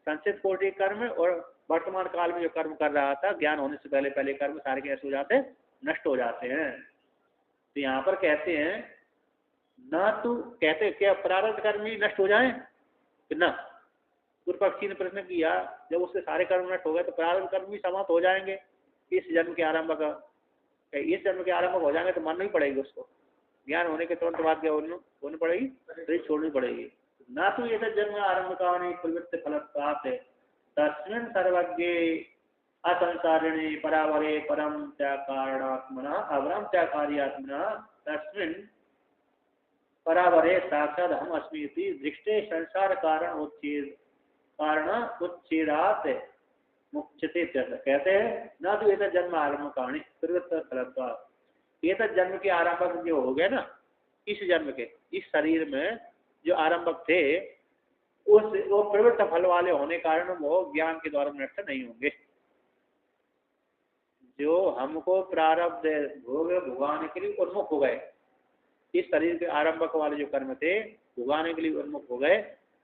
संचित कोटि कर्म और वर्तमान काल में जो कर्म कर रहा था ज्ञान होने से पहले पहले कर्म सारे कैसे हो जाते हैं? नष्ट हो जाते हैं। तो यहाँ पर कहते हैं न तो कहते क्या प्रारब्ध कर्म ही नष्ट हो जाए ना? पूर्व पक्षी ने प्रश्न किया, जब उसके सारे कर्म नष्ट हो गए तो प्रारब्ध कर्म भी समाप्त हो जाएंगे इस जन्म के आरंभ का, इस जन्म के आरंभ हो जाएंगे तो मानना ही पड़ेगी उसको, ज्ञान होने के तुरंत बाद क्या होनी पड़ेगी? तो छोड़नी पड़ेगी। ना तो ये जन्म आरंभ का प्रवृत्ति फलत्वात् तस्मिन् सर्वज्ञे असंसारिणे परावरे परम त्याकारणात्मना अवरम त्याकार्यात्मना तस्मिन् परावरे साक्षात् हम अस्मि इति दृष्टे संसार कारण उच्छेदात् मुच्यते। कहते हैं ना तो ये जन्म आरंभ कहानी प्रवृत्त फलत्वात्, ये जन्म के आरंभक जो हो गए ना, इस जन्म के इस शरीर में जो आरंभक थे वो प्रवृत्त फल वाले होने कारण वो ज्ञान के द्वारा नष्ट नहीं होंगे। जो हमको प्रारब्ध भोग भुगाने के लिए उन्मुख हो गए, इस शरीर के आरंभक वाले जो कर्म थे भुगाने के लिए उन्मुख हो गए,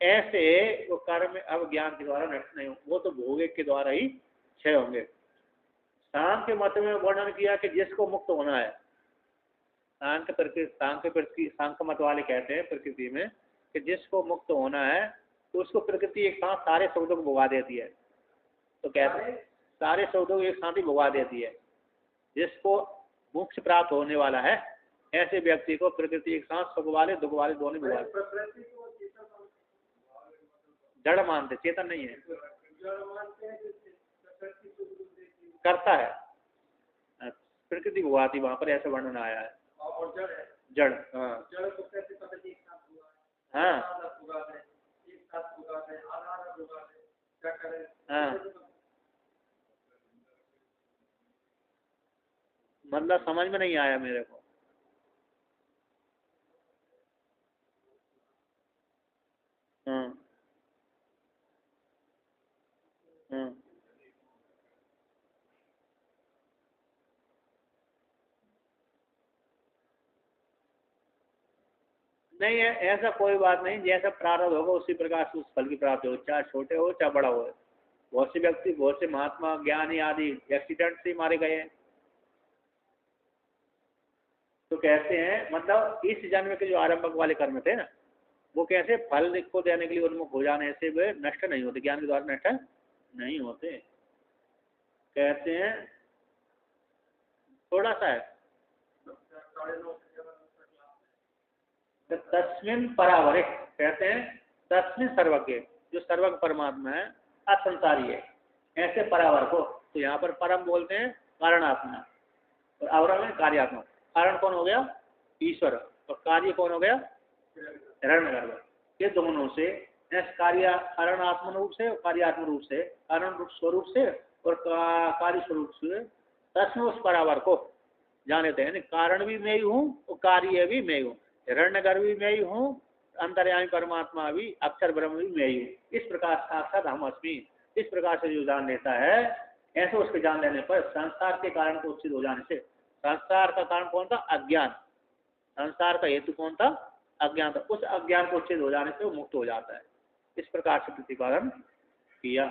ऐसे वो कर्म अब ज्ञान के द्वारा नष्ट नहीं होंगे, वो तो भोग के द्वारा ही क्षय होंगे। सांख्य मत में वर्णन किया कि जिसको मुक्त होना है, सांख्य मत वाले कहते हैं प्रकृति में कि जिसको मुक्त होना है तो उसको प्रकृति एक साथ सारे शब्दों को भुगा देती है। तो कहते हैं सारे शब्दों को एक साथ ही भुगा देती है। जिसको मोक्ष प्राप्त होने वाला है ऐसे व्यक्ति को प्रकृति एक साथ सुख वाले दुख वाले दोनों भुगा, जड़ मानते, चेतन नहीं है, करता है, प्रकृति भुगाती, वहां पर ऐसा वर्णन आया है। जड़ हाँ हाँ हाँ, मतलब समझ में नहीं आया मेरे को। हाँ हाँ नहीं है, ऐसा कोई बात नहीं, जैसा प्रारब्ध होगा उसी प्रकार से उस फल की प्राप्ति हो, चाहे छोटे हो चाहे बड़ा हो। बहुत से व्यक्ति, बहुत से महात्मा ज्ञानी आदि एक्सीडेंट से मारे गए हैं। तो कहते हैं मतलब इस जन्म के जो आरंभक वाले कर्म थे ना, वो कैसे फल को देने के लिए उन्मुख हो जाने से वे नष्ट नहीं होते, ज्ञान के द्वारा नष्ट नहीं होते। कहते हैं थोड़ा सा है तस्मिन परावरे, कहते हैं तस्मिन् सर्वज्ञ, जो सर्वज्ञ परमात्मा है, असंसारी है, ऐसे परावर को। तो यहाँ पर परम बोलते हैं कारणात्मा और अवरम है कार्यात्मा। कारण कौन हो गया? ईश्वर। और कार्य कौन हो गया? हिरण्यगर्भ। ये दोनों से कार्य कारणात्म रूप से, कार्यात्म रूप से, कारण रूप स्वरूप से और कार्य स्वरूप से तस्में उस परावर को जानते हैं। कारण भी मैं ही हूँ और कार्य भी मैं ही हूँ, हिरण्यगर्भ भी मैं ही हूँ, अंतर्यामी परमात्मा भी, अक्षर ब्रह्म भी मैं ही हूँ। इस प्रकार साक्षात हम अस्मि, इस प्रकार से जो जान लेता है, ऐसे उसके जान लेने पर संसार के कारण को उचित हो जाने से, संसार का कारण कौन था? अज्ञान। संसार का हेतु कौन था? अज्ञान था। उस अज्ञान को उचित हो जाने से वो मुक्त हो जाता है। इस प्रकार से प्रतिपादन किया।